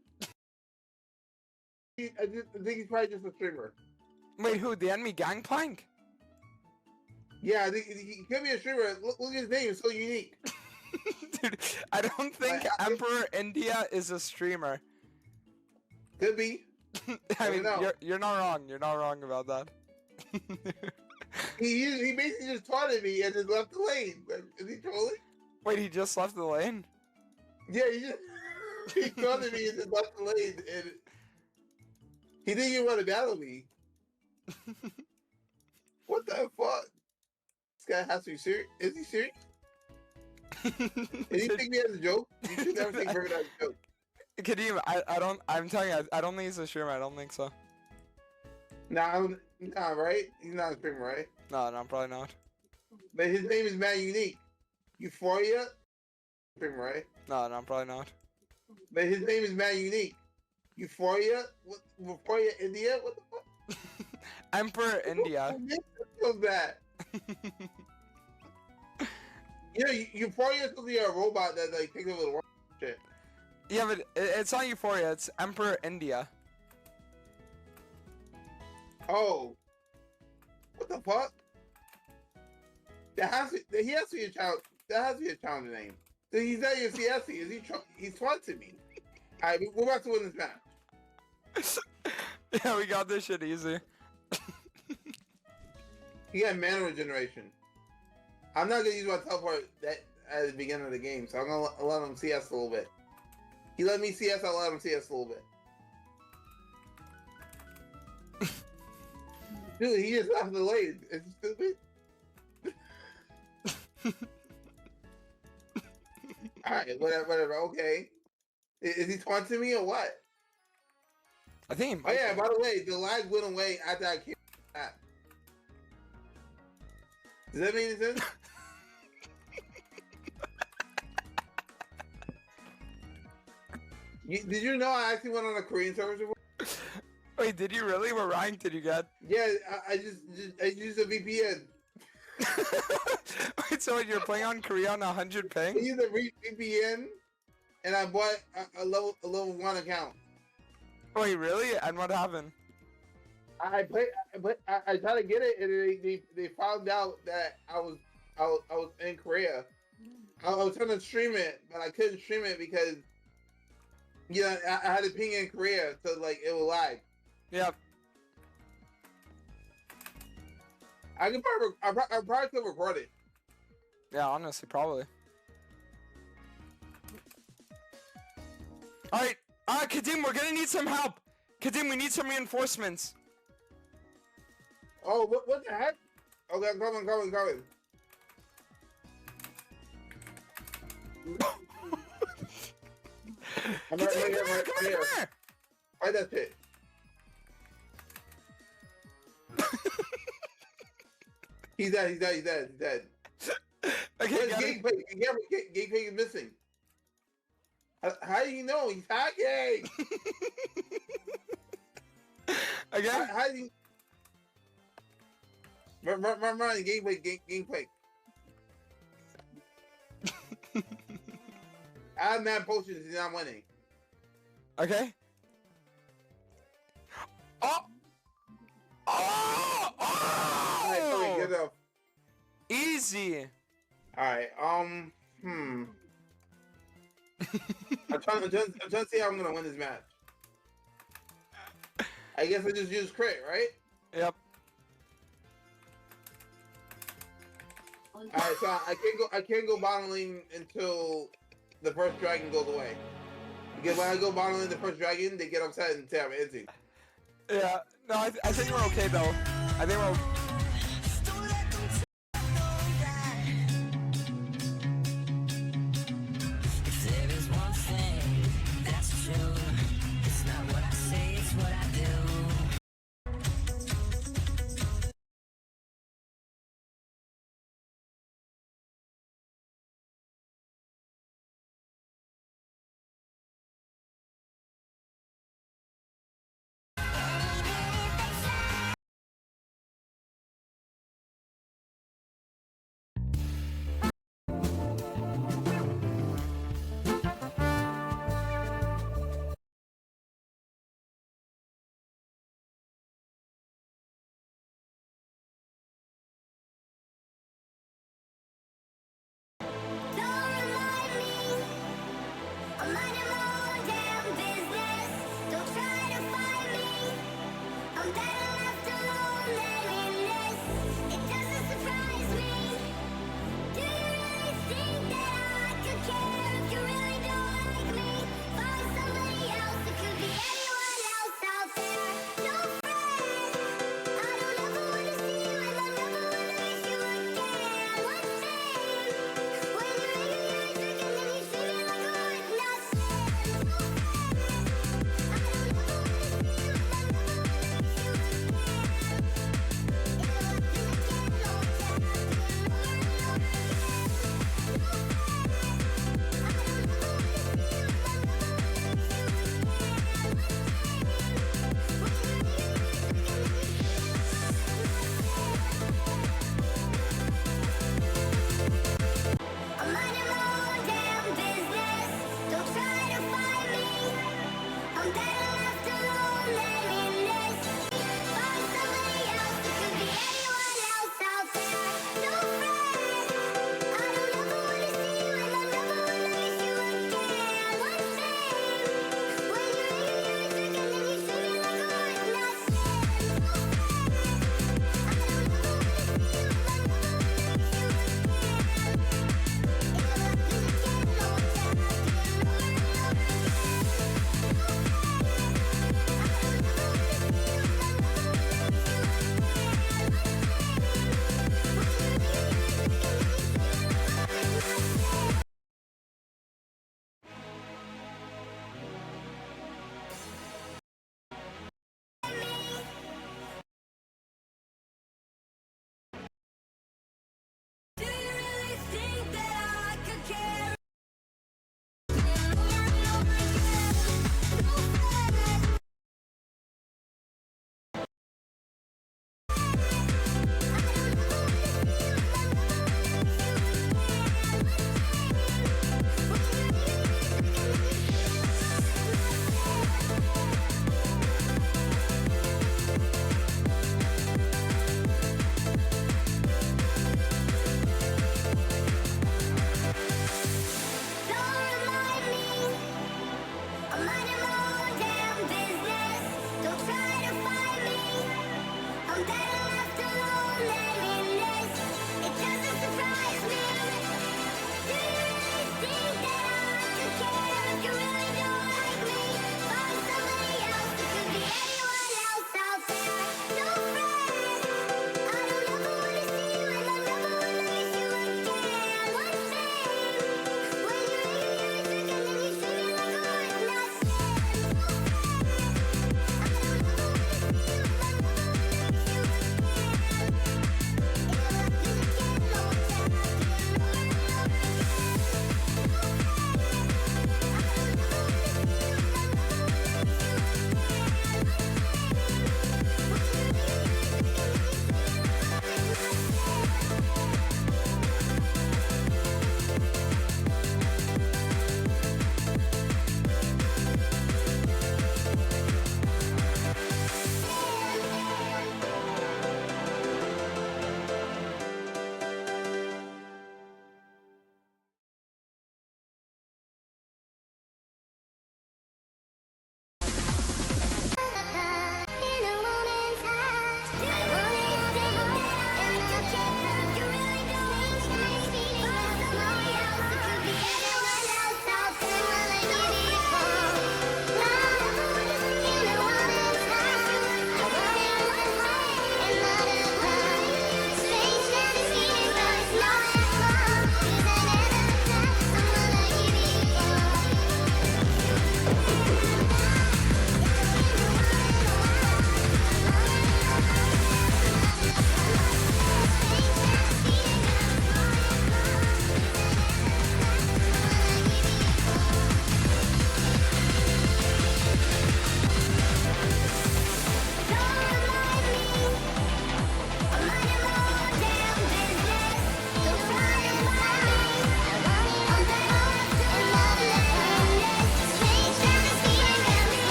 I think he's probably just a streamer. Wait, who? The enemy Gangplank? Yeah, I think he could be a streamer. Look at his name; it's so unique. Dude, I don't think Emperor India is a streamer. Could be. I mean, you're not wrong. You're not wrong about that. he basically just taunted me and just left the lane. Is he trolling? Wait, he just left the lane? Yeah, he taunted me and just left the lane, and he didn't even want to battle me. What the fuck? This guy has to be serious. Is he serious? Did he take me as a joke? You should never take Bird as a joke. Kadeem, I'm telling you, I don't think he's a streamer. I don't think so. Nah, right? He's not a streamer, right? No, probably not. But his name is mad unique. Euphoria? Streamer, right? No, probably not. But his name is mad unique. Euphoria? Euphoria India? What the fuck? Emperor India. So bad. You know, Euphoria is supposed to be a robot that like takes over the world. Shit. Yeah, but it's not Euphoria. It's Emperor India. Oh. What the fuck? He has to be a child. That has to be a challenge name. He's not even CSC. Is he? He's taunting me. All right, we're about to win this match. Yeah, we got this shit easy. He got mana regeneration. I'm not gonna use my teleport at the beginning of the game, so I'm gonna let him CS a little bit. He let me CS, I'll let him CS a little bit. Dude, he just left the lane. Is he stupid? Alright, whatever, okay. Is he taunting me or what? I think. Oh yeah, by the way, the lag went away after I came back. Does that make any sense? Did you know I actually went on a Korean server before? Wait, did you really? What rank did you get? Yeah, I used a VPN. Wait, so you're playing on Korea on 100 ping? I used a VPN, and I bought a level 1 account. Wait, really? And what happened? I tried to get it, and they found out that I was in Korea. I was trying to stream it, but I couldn't stream it because I had to ping in Korea, so like it would lag. Yep. I probably could record it. Yeah, honestly, probably. All right, Kadim, we're gonna need some help. Kadim, we need some reinforcements. Oh, what the heck? Okay, I'm coming. I'm right here. Right, that's it. He's dead. Okay, Gangplank is missing. How do you know? He's hacking! Again? How do you... Run, Gangplank. I have mad potions, he's not winning. Okay. Oh! Alright, get up. Easy. Alright, I'm trying to see how I'm gonna win this match. I guess I just use crit, right? Yep. Alright, so I can't go bottom lane until the first dragon goes away. Because when I go bottom lane the first dragon, they get upset and say I'm empty. Yeah, no, I think we're okay though. I think we're